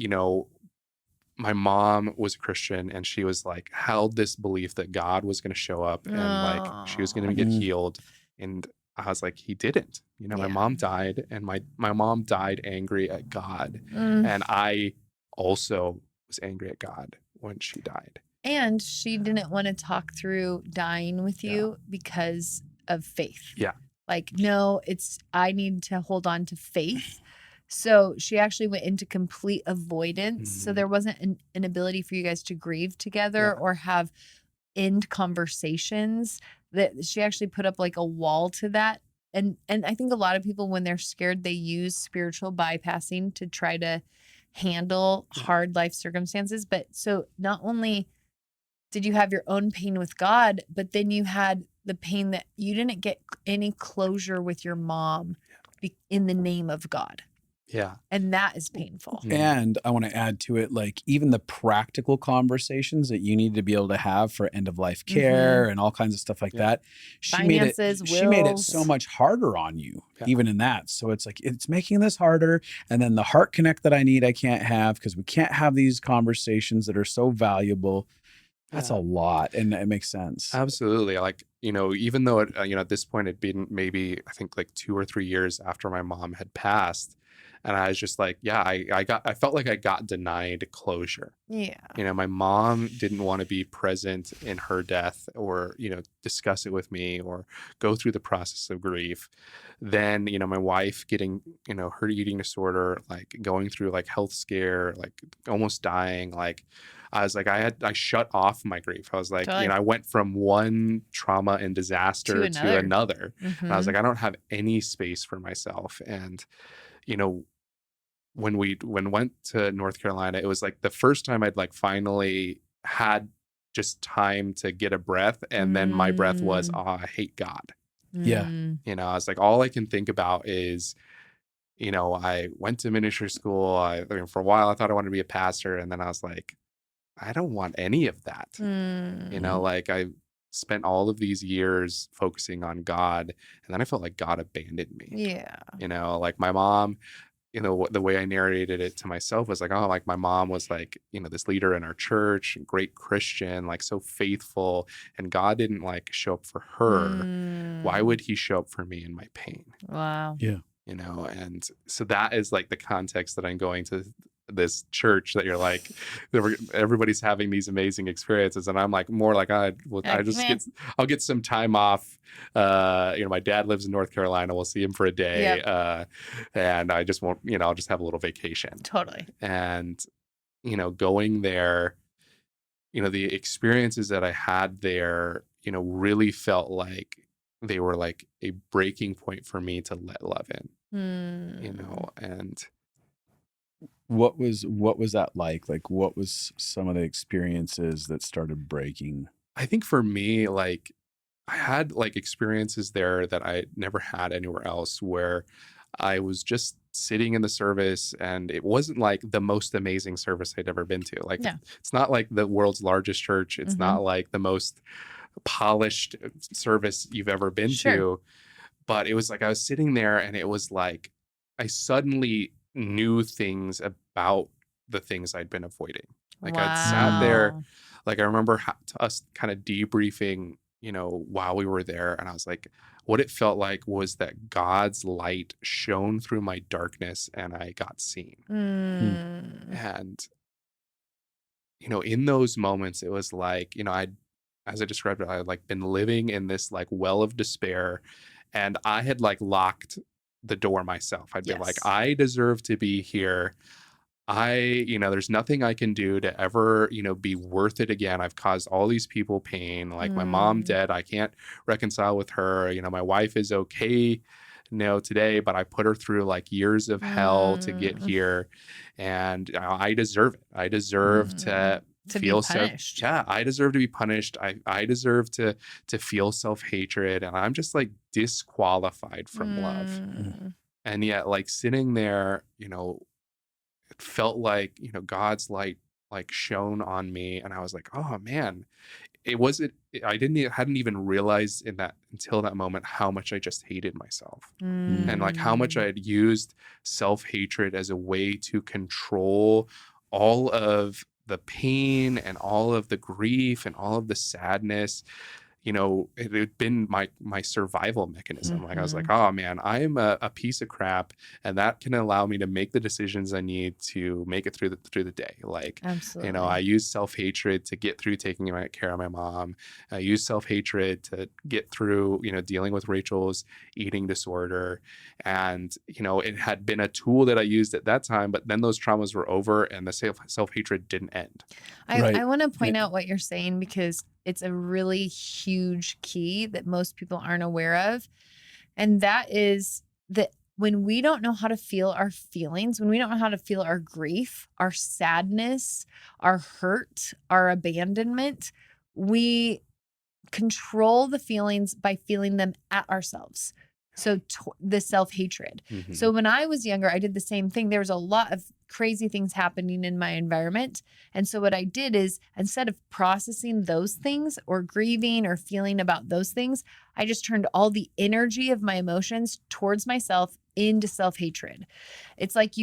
mom was a Christian, and she was like held this belief that God was going to show up and like she was going to get healed. And I was like, he didn't. My mom died, and my mom died angry at God. And I also was angry at God when she died. And she didn't want to talk through dying with you because of faith. Yeah. Like, no, I need to hold on to faith. So she actually went into complete avoidance. So there wasn't an ability for you guys to grieve together or have end conversations. That she actually put up like a wall to that. And I think a lot of people, when they're scared, they use spiritual bypassing to try to handle hard life circumstances. But so not only did you have your own pain with God, but then you had the pain that you didn't get any closure with your mom in the name of God. Yeah. And that is painful. And I want to add to it, like even the practical conversations that you need to be able to have for end of life care and all kinds of stuff like that. She made it so much harder on you, even in that. So it's like, it's making this harder. And then the heart connect that I need, I can't have because we can't have these conversations that are so valuable. That's a lot. And it makes sense. Absolutely. Like, even though it, at this point it'd been maybe, I think like 2 or 3 years after my mom had passed. And I was just like, yeah, I felt like I got denied closure. Yeah. My mom didn't want to be present in her death or, discuss it with me or go through the process of grief. Then, my wife getting, her eating disorder, like going through like health scare, like almost dying. Like I was like, I shut off my grief. I was like, Totally. I went from one trauma and disaster to another. And I was like, I don't have any space for myself. And, when went to North Carolina, it was like the first time I'd like finally had just time to get a breath. And then my breath was, I hate God. Yeah. I was like, all I can think about is, I went to ministry school. For a while, I thought I wanted to be a pastor. And then I was like, I don't want any of that. Like I spent all of these years focusing on God. And then I felt like God abandoned me. Yeah. Like my mom, the way I narrated it to myself was like, oh, like my mom was like, this leader in our church, great Christian, like so faithful, and God didn't like show up for her. Why would he show up for me in my pain? Wow. Yeah. And so that is like the context that I'm going to this church that you're like, everybody's having these amazing experiences. And I'm like, more like, I'll get some time off. My dad lives in North Carolina. We'll see him for a day. And I just won't, I'll just have a little vacation. Totally. And, going there, the experiences that I had there, really felt like they were like a breaking point for me to let love in, and what was that like? Like, what was some of the experiences that started breaking? I think for me, like I had like experiences there that I never had anywhere else, where I was just sitting in the service and it wasn't like the most amazing service I'd ever been to. Like, it's not like the world's largest church. It's not like the most polished service you've ever been to. But it was like I was sitting there and it was like I suddenly knew things about the things I'd been avoiding. Like I'd sat there, like I remember us kind of debriefing, while we were there. And I was like, what it felt like was that God's light shone through my darkness and I got seen. And, in those moments, it was like, as I described it, I had like been living in this like well of despair, and I had like locked the door myself. I'd been like, I deserve to be here. There's nothing I can do to ever, be worth it again. I've caused all these people pain. Like my mom dead, I can't reconcile with her. My wife is okay, today, but I put her through like years of hell to get here, and I deserve it. I deserve to feel punished. I deserve to be punished. I deserve to feel self-hatred, and I'm just like disqualified from love. And yet, like sitting there, it felt like, God's light like shone on me, and I was like, oh man, hadn't even realized until that moment how much I just hated myself, and like how much I had used self-hatred as a way to control all of the pain and all of the grief and all of the sadness. It had been my survival mechanism. Like I was like, oh man, I'm a piece of crap, and that can allow me to make the decisions I need to make it through the day. Like, absolutely. I use self-hatred to get through taking care of my mom. I use self-hatred to get through, dealing with Rachel's eating disorder. And, it had been a tool that I used at that time, but then those traumas were over and the self-hatred didn't end. I want to point out what you're saying, because it's a really huge key that most people aren't aware of. And that is that when we don't know how to feel our feelings, when we don't know how to feel our grief, our sadness, our hurt, our abandonment, we control the feelings by feeling them at ourselves. So the self-hatred. So when I was younger, I did the same thing. There was a lot of crazy things happening in my environment. And so what I did is, instead of processing those things or grieving or feeling about those things, I just turned all the energy of my emotions towards myself into self-hatred. It's like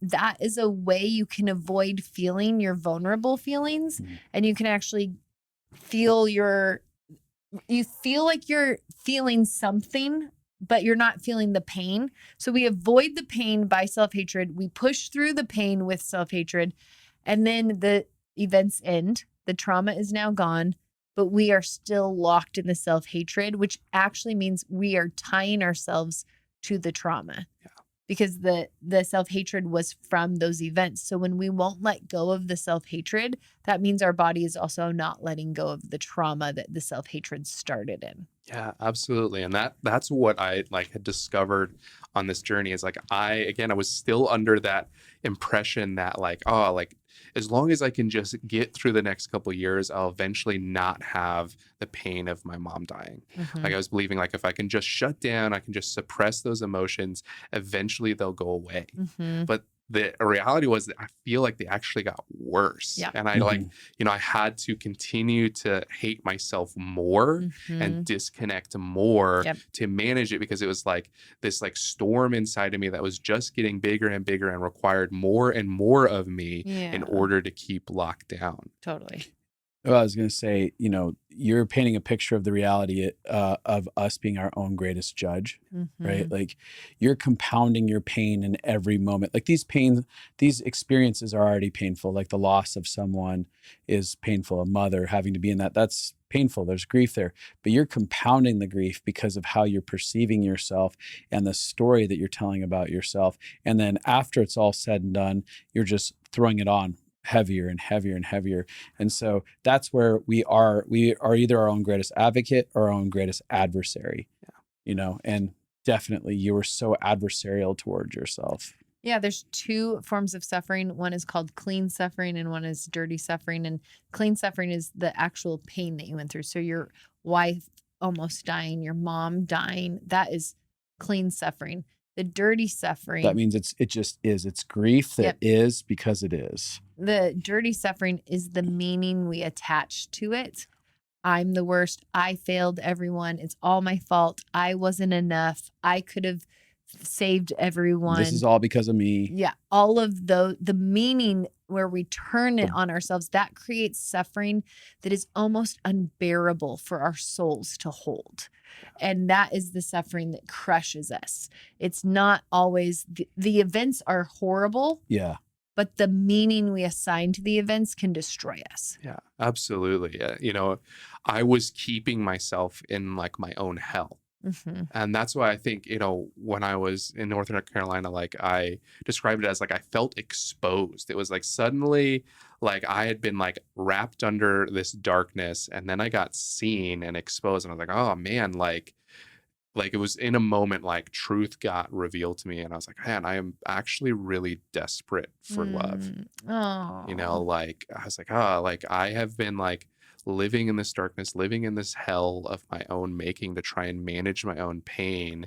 that is a way you can avoid feeling your vulnerable feelings, and you can actually you feel like you're feeling something, but you're not feeling the pain. So we avoid the pain by self-hatred. We push through the pain with self-hatred. And then the events end. The trauma is now gone, but we are still locked in the self-hatred, which actually means we are tying ourselves to the trauma. Yeah. Because the self-hatred was from those events. So when we won't let go of the self-hatred, that means our body is also not letting go of the trauma that the self-hatred started in. Yeah, absolutely. And that's what I like had discovered on this journey is like I was still under that impression that like, oh, like as long as I can just get through the next couple of years, I'll eventually not have the pain of my mom dying. Like I was believing like if I can just shut down, I can just suppress those emotions, eventually they'll go away. But the reality was that I feel like they actually got worse. Yeah. And I like, I had to continue to hate myself more and disconnect more to manage it because it was like this like storm inside of me that was just getting bigger and bigger and required more and more of me in order to keep locked down. Totally. Well, I was going to say, you're painting a picture of the reality of us being our own greatest judge, right? Like you're compounding your pain in every moment. Like these experiences are already painful. Like the loss of someone is painful. A mother having to be in that's painful. There's grief there, but you're compounding the grief because of how you're perceiving yourself and the story that you're telling about yourself. And then after it's all said and done, you're just throwing it on heavier and heavier and heavier. And so that's where we are either our own greatest advocate or our own greatest adversary, and definitely you were so adversarial towards yourself. Yeah, there's two forms of suffering. One is called clean suffering and one is dirty suffering. And clean suffering is the actual pain that you went through. So your wife almost dying, your mom dying, that is clean suffering. The dirty suffering. That means it just is. It's grief that is because it is. The dirty suffering is the meaning we attach to it. I'm the worst. I failed everyone. It's all my fault. I wasn't enough. I could have saved everyone. This is all because of me. Yeah. All of the meaning where we turn it on ourselves, that creates suffering that is almost unbearable for our souls to hold. And that is the suffering that crushes us. It's not always, the events are horrible. Yeah. But the meaning we assign to the events can destroy us. Yeah, absolutely. I was keeping myself in like my own hell. And that's why I think, when I was in Northern Carolina, like I described it as like I felt exposed. It was like suddenly like I had been like wrapped under this darkness and then I got seen and exposed and I was like, oh man, like it was in a moment like truth got revealed to me and I was like, man, I am actually really desperate for love. Like I was like, like I have been like living in this darkness, living in this hell of my own making to try and manage my own pain.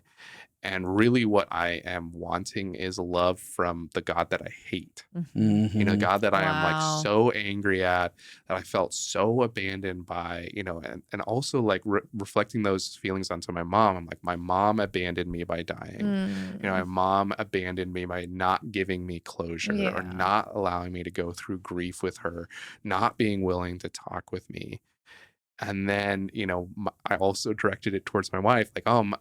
And really what I am wanting is love from the God that I hate. God that I am like so angry at, that I felt so abandoned by, and also like reflecting those feelings onto my mom. I'm like, my mom abandoned me by dying. My mom abandoned me by not giving me closure or not allowing me to go through grief with her, not being willing to talk with me. And then, I also directed it towards my wife. Like, I'm,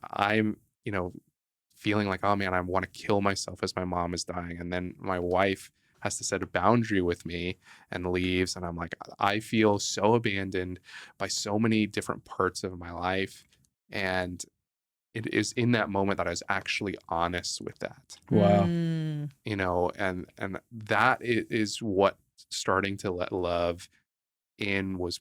feeling like, oh man, I want to kill myself as my mom is dying. And then my wife has to set a boundary with me and leaves. And I'm like, I feel so abandoned by so many different parts of my life. And it is in that moment that I was actually honest with that. Wow. And that is what starting to let love in was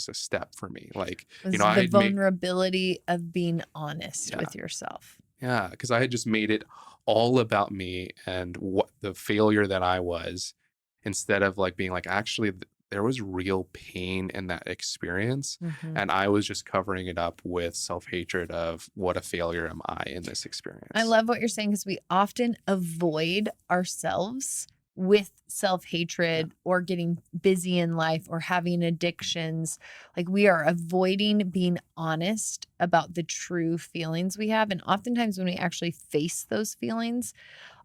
a step for me. Like, the vulnerability of being honest with yourself. Yeah, because I had just made it all about me and what the failure that I was, instead of like being like, actually, there was real pain in that experience. And I was just covering it up with self-hatred of what a failure am I in this experience. I love what you're saying because we often avoid ourselves with self-hatred or getting busy in life or having addictions. Like we are avoiding being honest about the true feelings we have. And oftentimes when we actually face those feelings,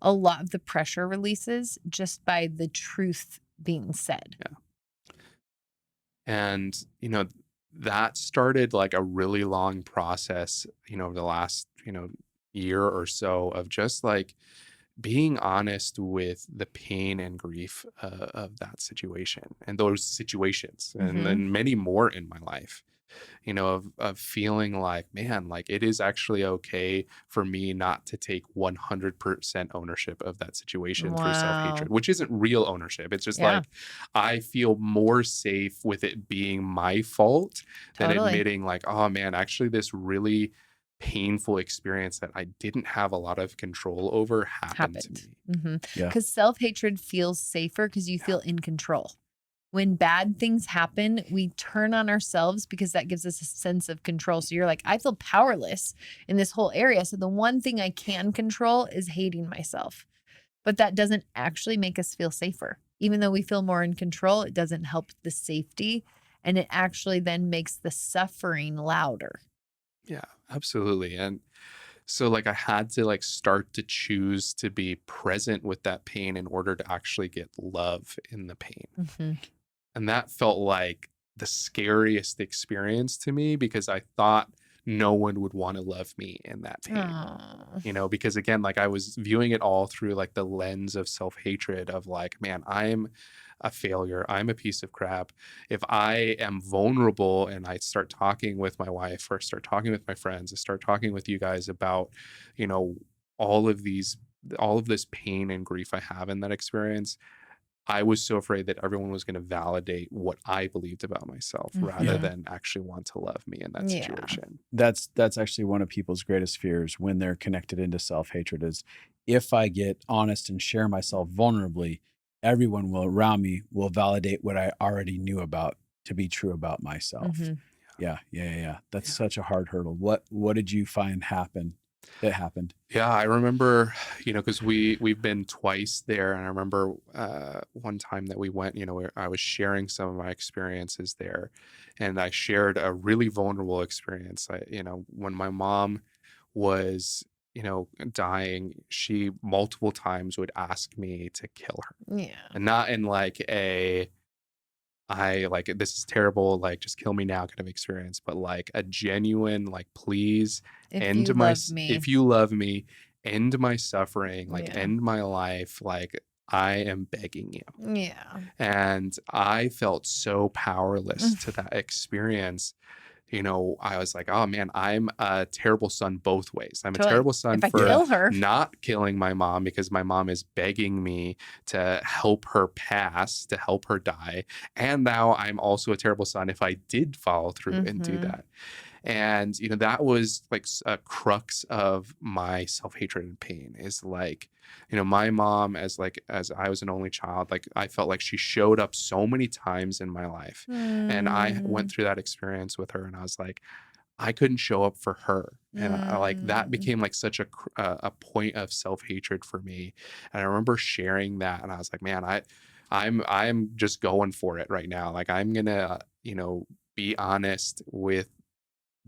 a lot of the pressure releases just by the truth being said. And, that started like a really long process, over the last, year or so of just like being honest with the pain and grief of that situation and those situations, and Mm-hmm. then many more in my life, of feeling like, man, like it is actually okay for me not to take 100% ownership of that situation through Wow. self-hatred, which isn't real ownership. It's just Yeah. like I feel more safe with it being my fault than Totally. admitting like, oh man, actually this really painful experience that I didn't have a lot of control over happened to me. Mm-hmm. Yeah. Because self-hatred feels safer because you feel in control. When bad things happen, we turn on ourselves because that gives us a sense of control. So you're like, I feel powerless in this whole area. So the one thing I can control is hating myself. But that doesn't actually make us feel safer. Even though we feel more in control, it doesn't help the safety. And it actually then makes the suffering louder. Yeah, absolutely. And so like I had to like start to choose to be present with that pain in order to actually get love in the pain. Mm-hmm. And that felt like the scariest experience to me because I thought no one would want to love me in that pain. Aww. Because again, like I was viewing it all through like the lens of self-hatred of like, man, I'm a failure. I'm a piece of crap. If I am vulnerable and I start talking with my wife or start talking with my friends, I start talking with you guys about, you know, all of this pain and grief I have in that experience, I was so afraid that everyone was going to validate what I believed about myself rather Mhm. than actually want to love me in that Yeah. situation. That's actually one of people's greatest fears when they're connected into self-hatred is if I get honest and share myself vulnerably, everyone will around me will validate what I already knew about to be true about myself. Mhm. Yeah. That's Yeah. such a hard hurdle. What did you find happened? That happened. Yeah, I remember, because we've been twice there, and I remember one time that we went, where I was sharing some of my experiences there, and I shared a really vulnerable experience. When my mom was, dying, she multiple times would ask me to kill her, Yeah. and not in like I like this is terrible, like just kill me now kind of experience, but like a genuine, like, please If end you my, love me. if you love me, end my suffering, like Yeah. end my life, like I am begging you. Yeah. And I felt so powerless to that experience. I was like, oh man, I'm a terrible son both ways. I'm a Totally. terrible son If I for kill her. not killing my mom because my mom is begging me to help her pass, to help her die. And now I'm also a terrible son if I did follow through and do Mhm. that. And, that was like a crux of my self-hatred and pain is like, my mom as I was an only child, like I felt like she showed up so many times in my life. And I went Mm. through that experience with her and I was like, I couldn't show up for her. And I like that Mm. became like such a point of self-hatred for me. And I remember sharing that and I was like, man, I'm just going for it right now. Like I'm gonna, be honest with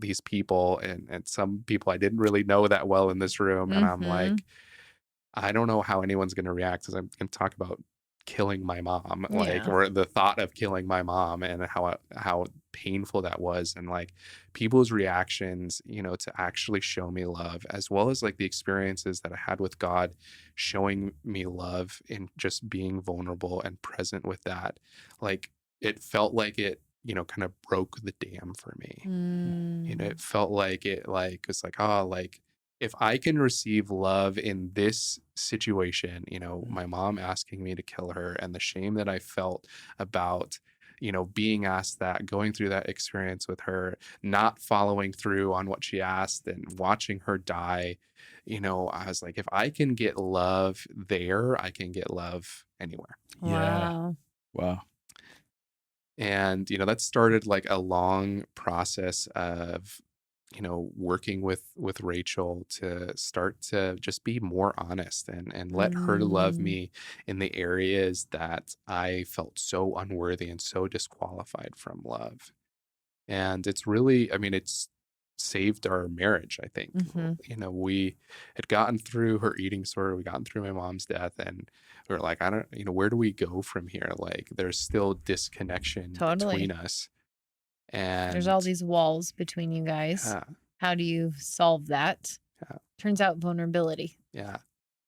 these people and some people I didn't really know that well in this room. And I'm Mhm. like, I don't know how anyone's going to react because I'm going to talk about killing my mom, like, Yeah. or the thought of killing my mom and how painful that was. And like people's reactions, to actually show me love, as well as like the experiences that I had with God showing me love in just being vulnerable and present with that. Like it felt like it, kind of broke the dam for me. Mm. It felt like it like it's like, oh, like if I can receive love in this situation, my mom asking me to kill her and the shame that I felt about, being asked that, going through that experience with her, not following through on what she asked and watching her die, I was like, if I can get love there, I can get love anywhere. Yeah. Wow. And, that started like a long process of, working with Rachel to start to just be more honest and let her love Mm. me in the areas that I felt so unworthy and so disqualified from love. And it's really, I mean, it's saved our marriage, I think. Mhm. We had gotten through her eating disorder, we gotten through my mom's death, and we were like, I don't, where do we go from here? Like, there's still disconnection Totally. between us. And There's all these walls between you guys. yeah, How do you solve that? yeah, Turns out vulnerability. yeah.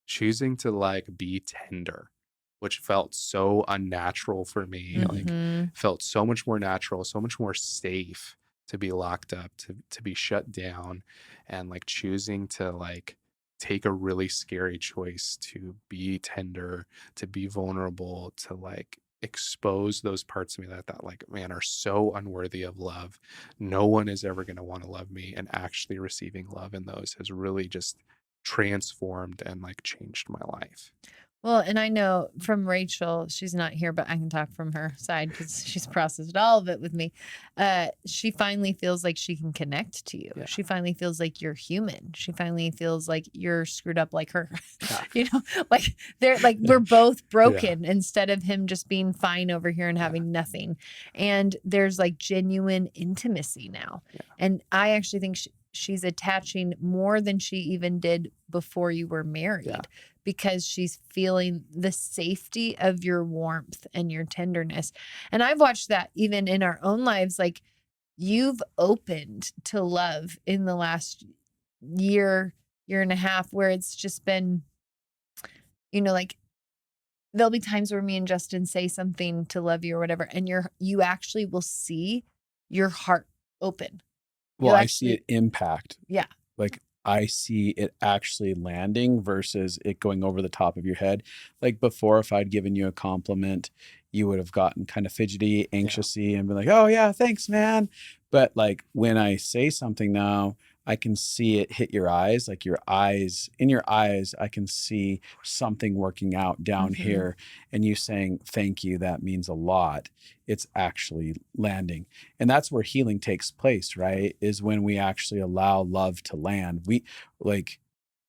Choosing to like be tender, which felt so unnatural for me. Like Mhm. felt so much more natural, so much more safe to be locked up, to be shut down, and like choosing to like take a really scary choice to be tender, to be vulnerable, to like expose those parts of me that like man are so unworthy of love. No one is ever going to want to love me, and actually receiving love in those has really just transformed and like changed my life. Well, and I know from Rachel, she's not here, but I can talk from her side because she's processed all of it with me. She finally feels like she can connect to you. Yeah. She finally feels like you're human. She finally feels like you're screwed up like her. Yeah. You know, like they're like we're both broken instead of him just being fine over here and having nothing. And there's like genuine intimacy now. Yeah. And I actually think she's attaching more than she even did before you were married. Yeah. Because she's feeling the safety of your warmth and your tenderness. And I've watched that even in our own lives. Like you've opened to love in the last year and a half, where it's just been, you know, like there'll be times where me and Justin say something to love you or whatever, and you actually will see your heart open. Well, I see it impact. Yeah. Like I see it actually landing versus it going over the top of your head. Like before, if I'd given you a compliment, you would have gotten kind of fidgety, anxiousy, and been like, oh yeah, thanks, man. But like when I say something now, I can see it hit your eyes, like in your eyes, I can see something working out down here, and you saying, thank you, that means a lot. It's actually landing. And that's where healing takes place, right? Is when we actually allow love to land. We like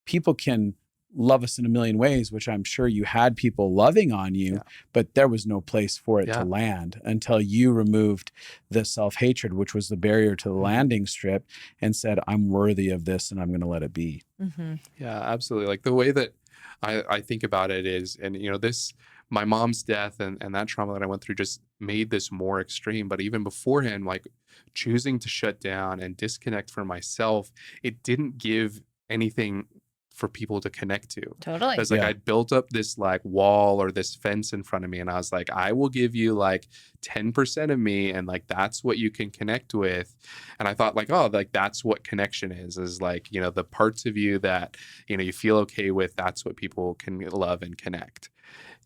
people can love us in a million ways, which I'm sure you had people loving on you, but there was no place for it to land until you removed the self-hatred, which was the barrier to the landing strip, and said, I'm worthy of this and I'm going to let it be. Yeah, absolutely. Like the way that I think about it is, and you know, my mom's death and that trauma that I went through just made this more extreme. But even beforehand, like choosing to shut down and disconnect from myself, it didn't give anything for people to connect to. Totally. It's like I'd built up this like wall or this fence in front of me, and I was like, I will give you like 10% of me, and like that's what you can connect with. And I thought like, oh, like that's what connection is like, you know, the parts of you that, you know, you feel okay with, that's what people can love and connect.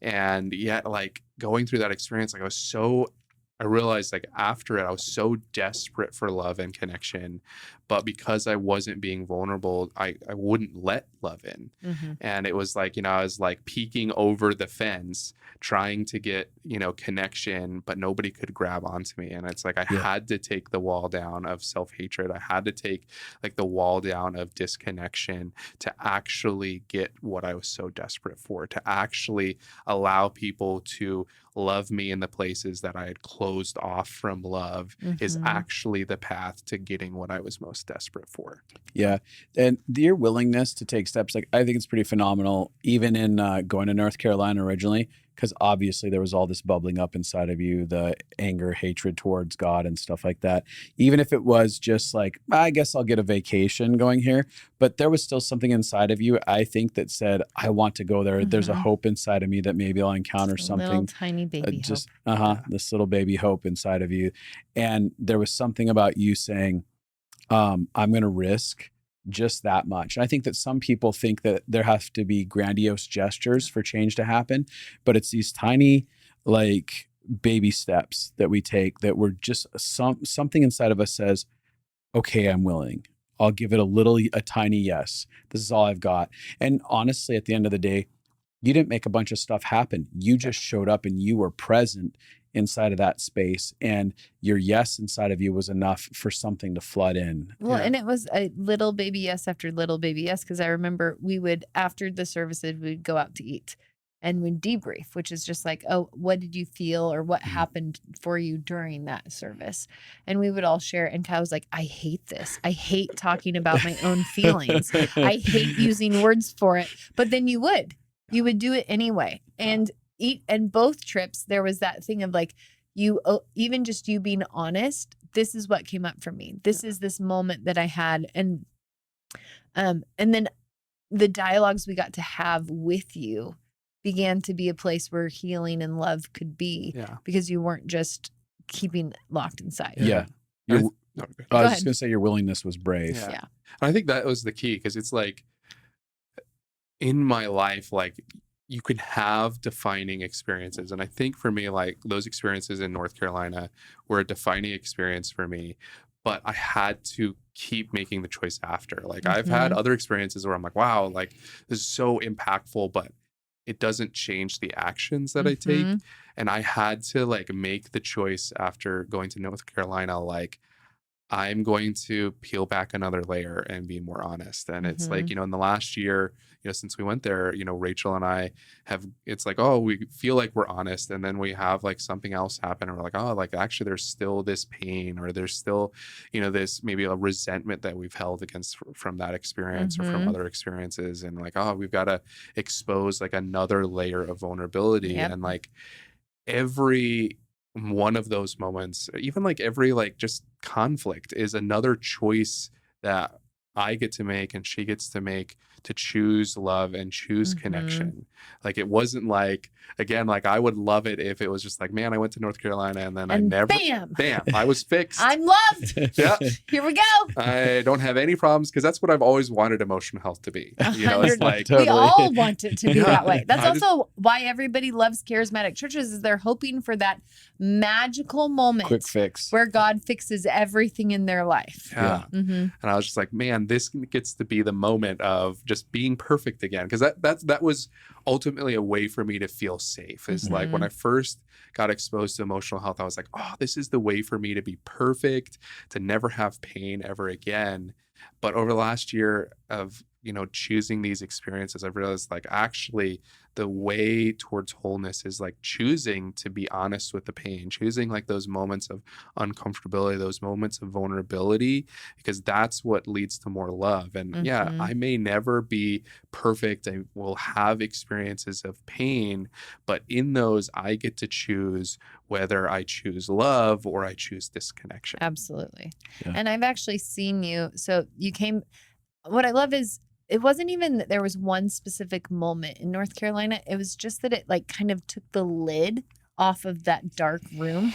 And yet like going through that experience, like I realized like after it, I was so desperate for love and connection, but because I wasn't being vulnerable, I wouldn't let love in. And it was like, you know, I was like peeking over the fence, trying to get, you know, connection, but nobody could grab onto me. And it's like, I had to take the wall down of self-hatred. I had to take like the wall down of disconnection to actually get what I was so desperate for, to actually allow people to love me in the places that I had closed off from love is actually the path to getting what I was most desperate for. Yeah. And your willingness to take steps, like I think it's pretty phenomenal, even in going to North Carolina originally, because obviously there was all this bubbling up inside of you, the anger, hatred towards God and stuff like that. Even if it was just like, I guess I'll get a vacation going here, but there was still something inside of you, I think, that said, I want to go there. There's a hope inside of me that maybe I'll encounter something. Little tiny baby hope. This little baby hope inside of you. And there was something about you saying, I'm going to risk just that much. And I think that some people think that there have to be grandiose gestures for change to happen, but it's these tiny, like baby steps that we take that we're just something inside of us says, okay, I'm willing. I'll give it a tiny yes. This is all I've got. And honestly, at the end of the day, you didn't make a bunch of stuff happen. You just showed up and you were present inside of that space, and your yes inside of you was enough for something to flood in. Well, and it was a little baby yes after little baby yes, because I remember we would, after the services, we'd go out to eat and we'd debrief, which is just like, oh, what did you feel or what happened for you during that service? And we would all share. And Kyle was like, I hate this. I hate talking about my own feelings. I hate using words for it. But then you would do it anyway. And both trips, there was that thing of like, even just you being honest this is what came up for me. This is this moment that I had. And then the dialogues we got to have with you began to be a place where healing and love could be, because you weren't just keeping locked inside. Yeah. I I was was just going to say your willingness was brave. Yeah. And I think that was the key, because it's like in my life, like you can have defining experiences. And I think for me, like those experiences in North Carolina were a defining experience for me, but I had to keep making the choice after. Like I've had other experiences where I'm like, wow, like this is so impactful, but it doesn't change the actions that I take. And I had to like make the choice after going to North Carolina, like I'm going to peel back another layer and be more honest. And it's like, you know, in the last year, you know, since we went there, you know, Rachel and I have, it's like, oh, we feel like we're honest. And then we have like something else happen. And we're like, oh, like actually there's still this pain, or there's still, you know, this maybe a resentment that we've held against from that experience or from other experiences. And like, oh, we've got to expose like another layer of vulnerability. And like every one of those moments, even like every like just conflict, is another choice that I get to make and she gets to make, to choose love and choose connection. Like it wasn't like, again, like I would love it if it was just like, man, I went to North Carolina and then I never, bam, I was fixed. I'm loved. Here we go. I don't have any problems, because that's what I've always wanted emotional health to be. You know, it's like we all want it to be that way. That's also why everybody loves charismatic churches, is they're hoping for that magical moment, quick fix, where God fixes everything in their life. And I was just like, man, this gets to be the moment of just being perfect again, because that was ultimately a way for me to feel safe. Is like when I first got exposed to emotional health, I was like, oh, this is the way for me to be perfect, to never have pain ever again. But over the last year of, you know, choosing these experiences, I've realized like actually the way towards wholeness is like choosing to be honest with the pain, choosing like those moments of uncomfortability, those moments of vulnerability, because that's what leads to more love. And yeah, I may never be perfect. I will have experiences of pain, but in those I get to choose whether I choose love or I choose disconnection. Absolutely. And I've actually seen you. So you came, what I love is, it wasn't even that there was one specific moment in North Carolina. It was just that it like kind of took the lid off of that dark room,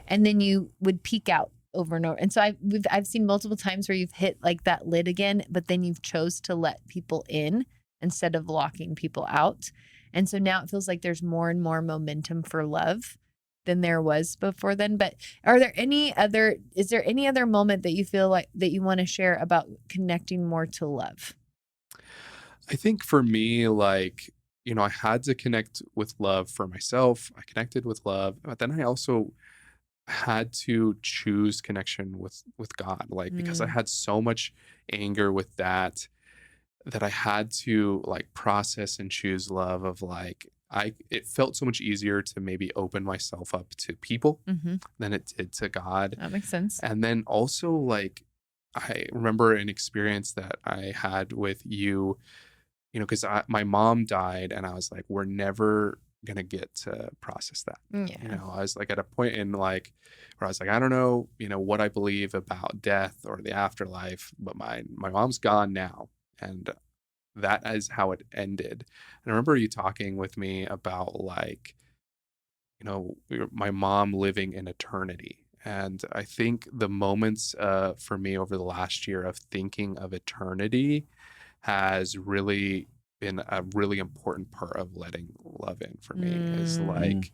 and then you would peek out over and over. And so I've seen multiple times where you've hit like that lid again, but then you've chose to let people in instead of locking people out. And so now it feels like there's more and more momentum for love than there was before then. But is there any other moment that you feel like that you want to share about connecting more to love? I think for me, like, you know, I had to connect with love for myself. I connected with love, but then I also had to choose connection with God, like, because I had so much anger with that I had to like process and choose love of like, it felt so much easier to maybe open myself up to people than it did to God. That makes sense. And then also like, I remember an experience that I had with you, you know, because my mom died and I was like, we're never going to get to process that. You know, I was like at a point in like, where I was like, I don't know, you know, what I believe about death or the afterlife, but my mom's gone now. And that is how it ended. And I remember you talking with me about like, you know, my mom living in eternity. And I think the moments for me over the last year of thinking of eternity has really been a really important part of letting love in for me. Is like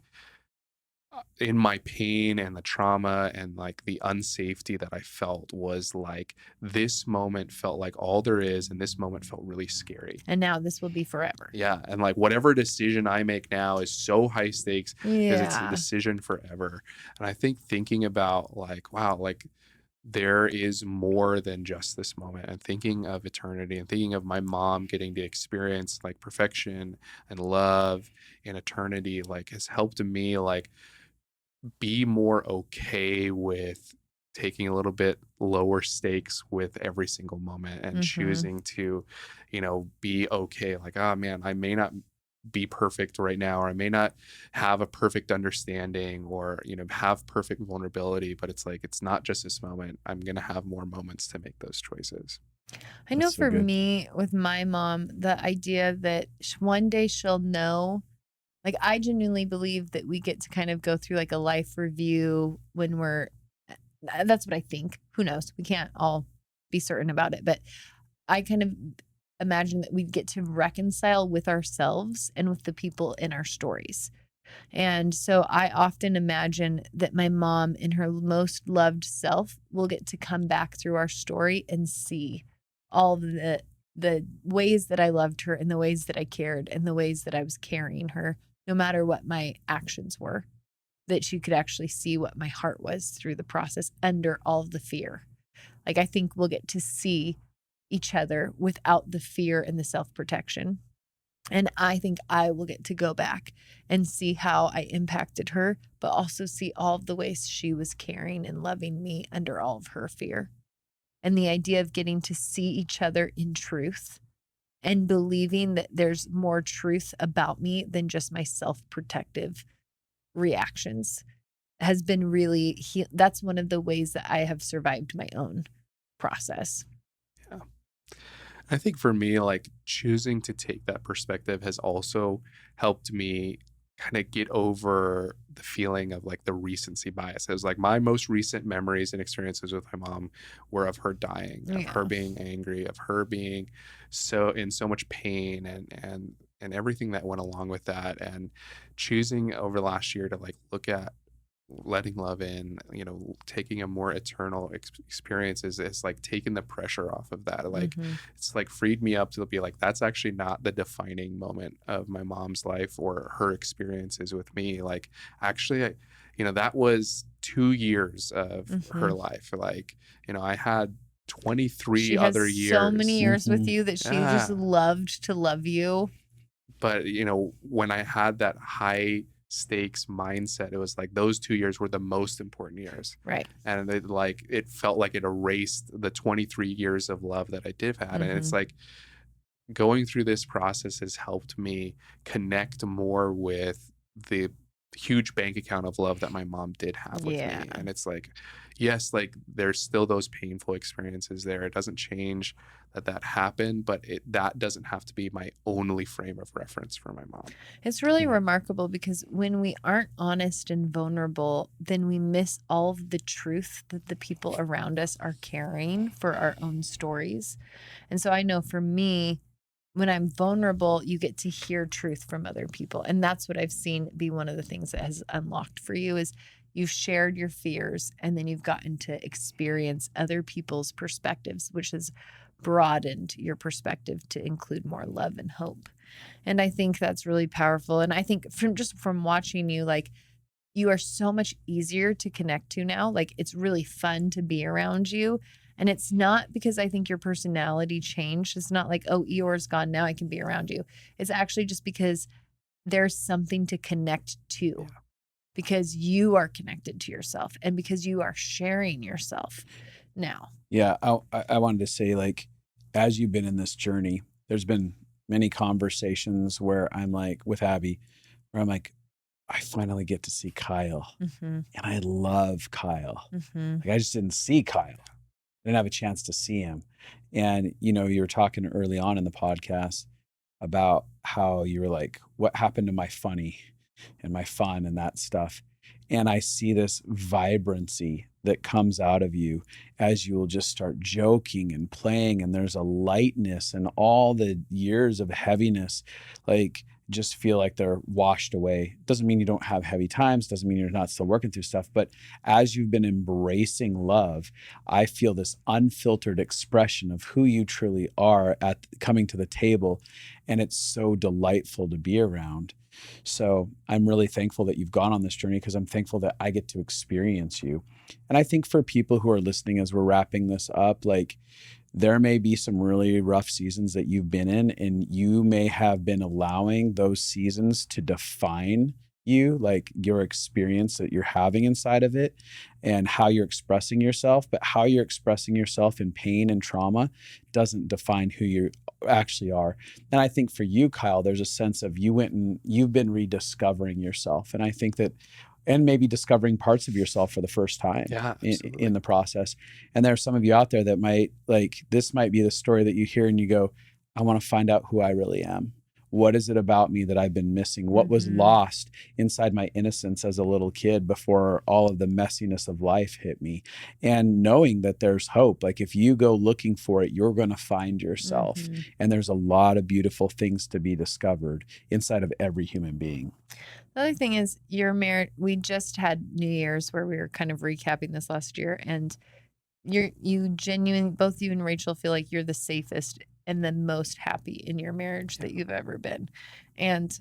in my pain and the trauma and like the unsafety that I felt, was like this moment felt like all there is, and this moment felt really scary. And now this will be forever. Yeah. And like whatever decision I make now is so high stakes because it's a decision forever. And I think thinking about like, wow, like there is more than just this moment, and thinking of eternity and thinking of my mom getting to experience like perfection and love in eternity, like has helped me like be more okay with taking a little bit lower stakes with every single moment and choosing to, you know, be okay. Like, oh man, I may not be perfect right now, or I may not have a perfect understanding or, have perfect vulnerability, but it's like, it's not just this moment. I'm going to have more moments to make those choices. I know That's so for good. me, with my mom, the idea that one day she'll know, like, I genuinely believe that we get to kind of go through like a life review when that's what I think. Who knows? We can't all be certain about it, but I kind of imagine that we get to reconcile with ourselves and with the people in our stories. And so I often imagine that my mom, in her most loved self, will get to come back through our story and see all the ways that I loved her and the ways that I cared and the ways that I was carrying her, no matter what my actions were, that she could actually see what my heart was through the process under all of the fear. Like, I think we'll get to see each other without the fear and the self-protection. And I think I will get to go back and see how I impacted her, but also see all of the ways she was caring and loving me under all of her fear. And the idea of getting to see each other in truth and believing that there's more truth about me than just my self-protective reactions has been really, that's one of the ways that I have survived my own process. Yeah. I think for me, like, choosing to take that perspective has also helped me kind of get over the feeling of like the recency bias. It was like my most recent memories and experiences with my mom were of her dying, of her being angry, of her being in so much pain and everything that went along with that. And choosing over the last year to like look at letting love in, taking a more eternal experience is like taking the pressure off of that. Like, it's like freed me up to be like, that's actually not the defining moment of my mom's life or her experiences with me. Like, actually, that was 2 years of her life. Like, I had 23 she other has years. so many years with you that she just loved to love you. But, when I had that high stakes mindset, it was like those 2 years were the most important years, right? And it felt like it erased the 23 years of love that I did have. And it's like going through this process has helped me connect more with the huge bank account of love that my mom did have with me. And it's like, yes, like there's still those painful experiences there. It doesn't change that happened, but that doesn't have to be my only frame of reference for my mom. It's really remarkable because when we aren't honest and vulnerable, then we miss all of the truth that the people around us are carrying for our own stories. And so I know for me, when I'm vulnerable, you get to hear truth from other people. And that's what I've seen be one of the things that has unlocked for you is you've shared your fears and then you've gotten to experience other people's perspectives, which has broadened your perspective to include more love and hope. And I think that's really powerful. And I think from watching you, like, you are so much easier to connect to now. Like, it's really fun to be around you. And it's not because I think your personality changed. It's not like, oh, Eeyore's gone, now I can be around you. It's actually just because there's something to connect to, because you are connected to yourself and because you are sharing yourself now. Yeah, I wanted to say, like, as you've been in this journey, there's been many conversations where I'm like, with Abby, where I'm like, I finally get to see Kyle. And I love Kyle. Like, I just didn't see Kyle. I didn't have a chance to see him. And, you were talking early on in the podcast about how you were like, what happened to my funny and my fun and that stuff. And I see this vibrancy that comes out of you as you will just start joking and playing. And there's a lightness, and all the years of heaviness, like, just feel like they're washed away. Doesn't mean you don't have heavy times. Doesn't mean you're not still working through stuff. But as you've been embracing love, I feel this unfiltered expression of who you truly are at coming to the table. And it's so delightful to be around. So I'm really thankful that you've gone on this journey, because I'm thankful that I get to experience you. And I think for people who are listening as we're wrapping this up, like, there may be some really rough seasons that you've been in, and you may have been allowing those seasons to define you, like your experience that you're having inside of it and how you're expressing yourself. But how you're expressing yourself in pain and trauma doesn't define who you actually are. And I think for you, Kyle, there's a sense of you've been rediscovering yourself. And I think that, and maybe discovering parts of yourself for the first time in the process. And there are some of you out there that might, like, this might be the story that you hear and you go, I want to find out who I really am. What is it about me that I've been missing? What was lost inside my innocence as a little kid before all of the messiness of life hit me? And knowing that there's hope, like if you go looking for it, you're going to find yourself. And there's a lot of beautiful things to be discovered inside of every human being. The other thing is you're married. We just had New Year's where we were kind of recapping this last year, and you genuinely, both you and Rachel, feel like you're the safest and the most happy in your marriage that you've ever been. And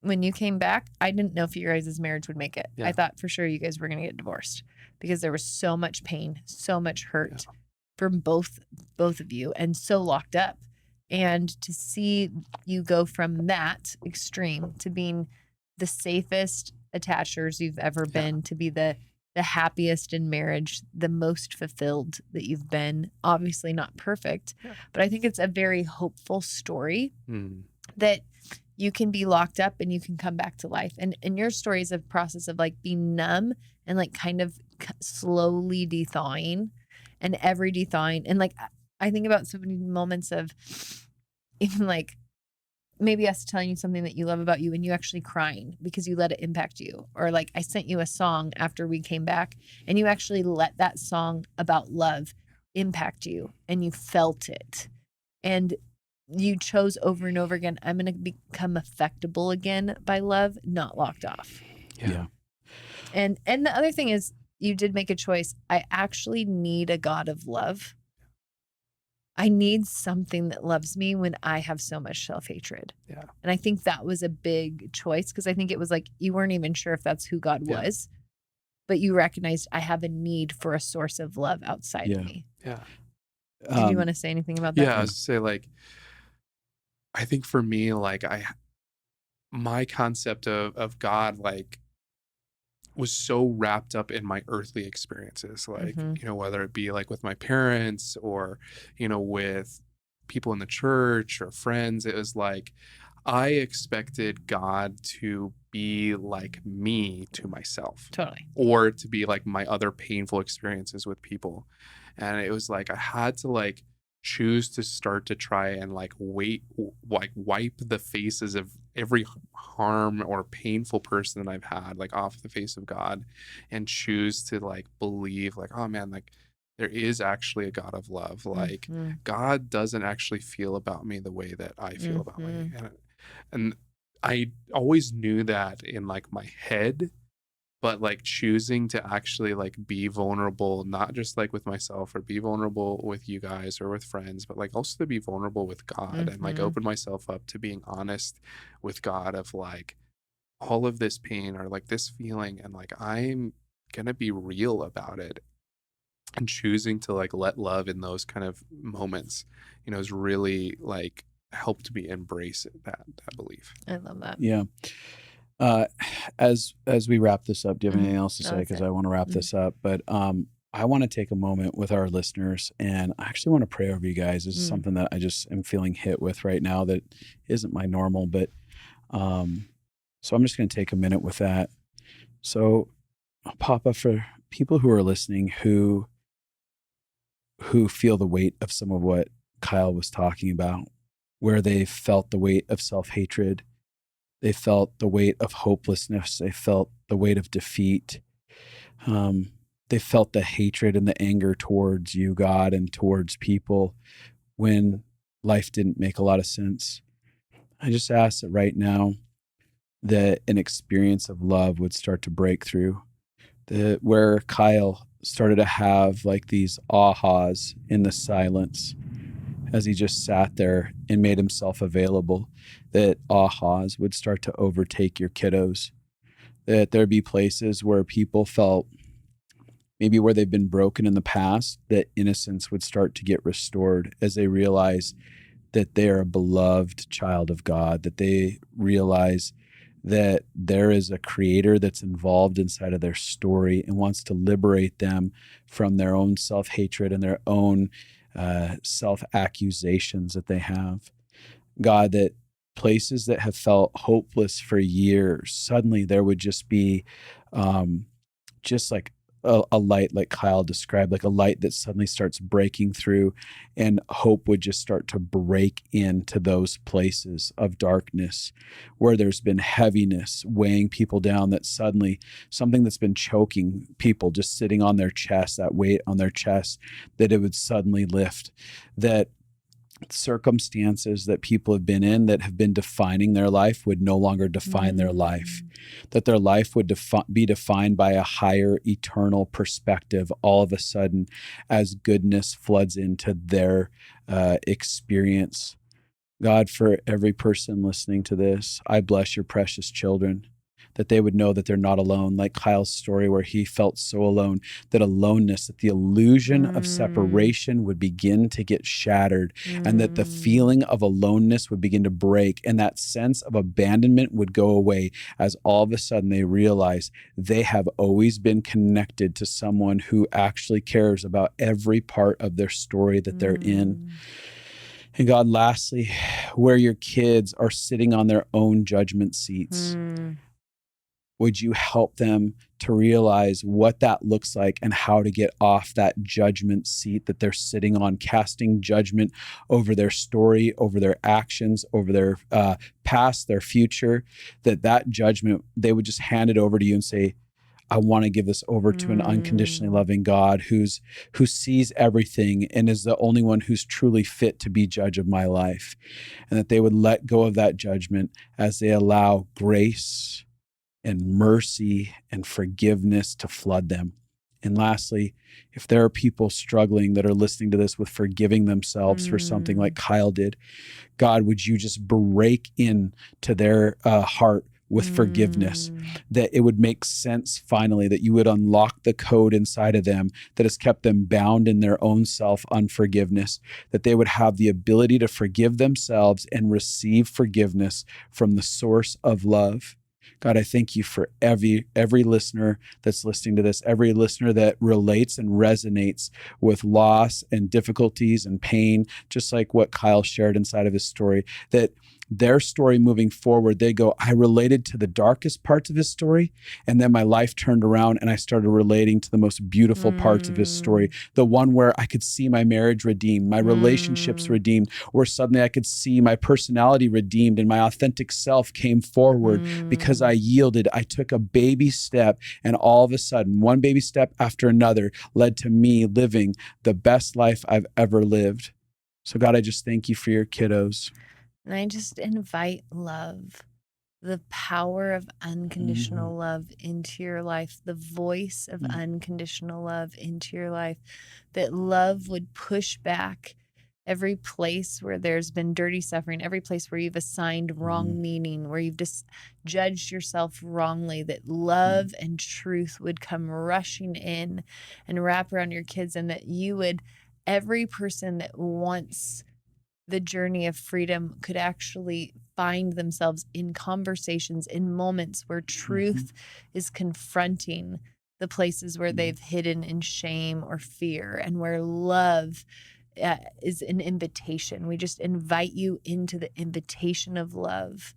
when you came back, I didn't know if your guys' marriage would make it. I thought for sure you guys were going to get divorced because there was so much pain, so much hurt from both of you, and so locked up. And to see you go from that extreme to being the safest attachers you've ever been, to be the happiest in marriage, the most fulfilled that you've been. Obviously not perfect, but I think it's a very hopeful story that you can be locked up and you can come back to life. And your story is a process of like being numb and like kind of slowly thawing, and every thawing. And like, I think about so many moments of even like maybe us telling you something that you love about you and you actually crying because you let it impact you. Or like I sent you a song after we came back and you actually let that song about love impact you and you felt it. And you chose over and over again, I'm going to become affectable again by love, not locked off. Yeah. And the other thing is you did make a choice. I actually need a God of love. I need something that loves me when I have so much self-hatred. Yeah. And I think that was a big choice because I think it was like you weren't even sure if that's who God was, but you recognized I have a need for a source of love outside of me. Yeah. Did you want to say anything about that? Yeah, I was say like, I think for me, like my concept of God, like, was so wrapped up in my earthly experiences, like, you know, whether it be like with my parents or, you know, with people in the church or friends. It was like, I expected God to be like me to myself. Totally. Or to be like my other painful experiences with people. And it was like, I had to like choose to start to try and like wipe the faces of every harm or painful person that I've had like off the face of God, and choose to like believe like, oh man, like there is actually a God of love. Like God doesn't actually feel about me the way that I feel about me. And I always knew that in like my head, but like choosing to actually like be vulnerable, not just like with myself or be vulnerable with you guys or with friends, but like also to be vulnerable with God and like open myself up to being honest with God of like all of this pain or like this feeling. And like, I'm going to be real about it, and choosing to like let love in those kind of moments, you know, is really like helped me embrace that belief. I love that. Yeah. As we wrap this up, do you have anything else to say? Because I want to wrap this up, but I want to take a moment with our listeners, and I actually want to pray over you guys. This is something that I just am feeling hit with right now that isn't my normal, but so I'm just going to take a minute with that. So, Papa, for people who are listening who feel the weight of some of what Kyle was talking about, where they felt the weight of self-hatred, they felt the weight of hopelessness. They felt the weight of defeat. They felt the hatred and the anger towards you, God, and towards people when life didn't make a lot of sense. I just ask that right now that an experience of love would start to break through, that where Kyle started to have like these ahas in the silence as he just sat there and made himself available, that ahas would start to overtake your kiddos, that there'd be places where people felt maybe where they've been broken in the past, that innocence would start to get restored as they realize that they're a beloved child of God, that they realize that there is a creator that's involved inside of their story and wants to liberate them from their own self-hatred and their own self-accusations that they have. God, that places that have felt hopeless for years, suddenly there would just be just like a light, like Kyle described, like a light that suddenly starts breaking through, and hope would just start to break into those places of darkness where there's been heaviness weighing people down, that suddenly something that's been choking people, just sitting on their chest, that weight on their chest, that it would suddenly lift, that circumstances that people have been in that have been defining their life would no longer define their life, that their life would be defined by a higher eternal perspective all of a sudden as goodness floods into their experience. God, for every person listening to this, I bless your precious children, that they would know that they're not alone, like Kyle's story where he felt so alone, that aloneness, that the illusion of separation would begin to get shattered, and that the feeling of aloneness would begin to break, and that sense of abandonment would go away as all of a sudden they realize they have always been connected to someone who actually cares about every part of their story that they're in. And God, lastly, where your kids are sitting on their own judgment seats, would you help them to realize what that looks like and how to get off that judgment seat that they're sitting on, casting judgment over their story, over their actions, over their past, their future, that judgment, they would just hand it over to you and say, I want to give this over to an unconditionally loving God who sees everything and is the only one who's truly fit to be judge of my life. And that they would let go of that judgment as they allow grace and mercy and forgiveness to flood them. And lastly, if there are people struggling that are listening to this with forgiving themselves for something like Kyle did, God, would you just break into their heart with forgiveness, that it would make sense finally, that you would unlock the code inside of them that has kept them bound in their own self-unforgiveness, that they would have the ability to forgive themselves and receive forgiveness from the source of love. God, I thank you for every listener that's listening to this, every listener that relates and resonates with loss and difficulties and pain, just like what Kyle shared inside of his story, that their story moving forward, they go, I related to the darkest parts of his story, and then my life turned around and I started relating to the most beautiful parts of his story, the one where I could see my marriage redeemed, my relationships redeemed, where suddenly I could see my personality redeemed and my authentic self came forward because I yielded. I took a baby step, and all of a sudden, one baby step after another led to me living the best life I've ever lived. So God, I just thank you for your kiddos. And I just invite love, the power of unconditional love into your life, the voice of unconditional love into your life, that love would push back every place where there's been dirty suffering, every place where you've assigned wrong meaning, where you've just judged yourself wrongly, that love and truth would come rushing in and wrap around your kids, and that you would, every person that wants the journey of freedom could actually find themselves in conversations, in moments where truth is confronting the places where they've hidden in shame or fear, and where love is an invitation. We just invite you into the invitation of love,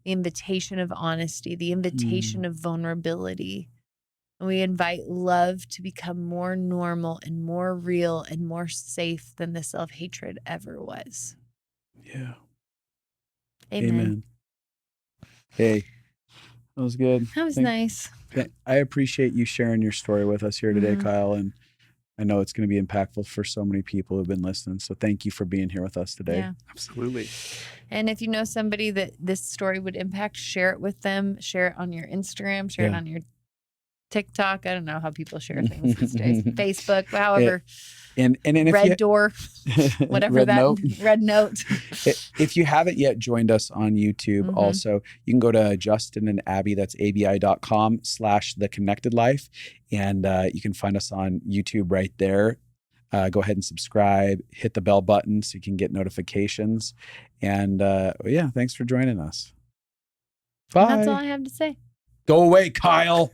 the invitation of honesty, the invitation of vulnerability. And we invite love to become more normal and more real and more safe than the self-hatred ever was. Yeah. Amen. Hey, that was good. That was nice. I appreciate you sharing your story with us here today, Kyle. And I know it's going to be impactful for so many people who've been listening. So thank you for being here with us today. Yeah. Absolutely. And if you know somebody that this story would impact, share it with them. Share it on your Instagram. Share it on your TikTok. I don't know how people share things these days. Facebook, however. And if Red Door, whatever Red Note. If you haven't yet joined us on YouTube, also, you can go to Justin and Abby, that's abi.com/theconnectedlife. And you can find us on YouTube right there. Go ahead and subscribe, hit the bell button so you can get notifications. And thanks for joining us. Bye. That's all I have to say. Go away, Kyle.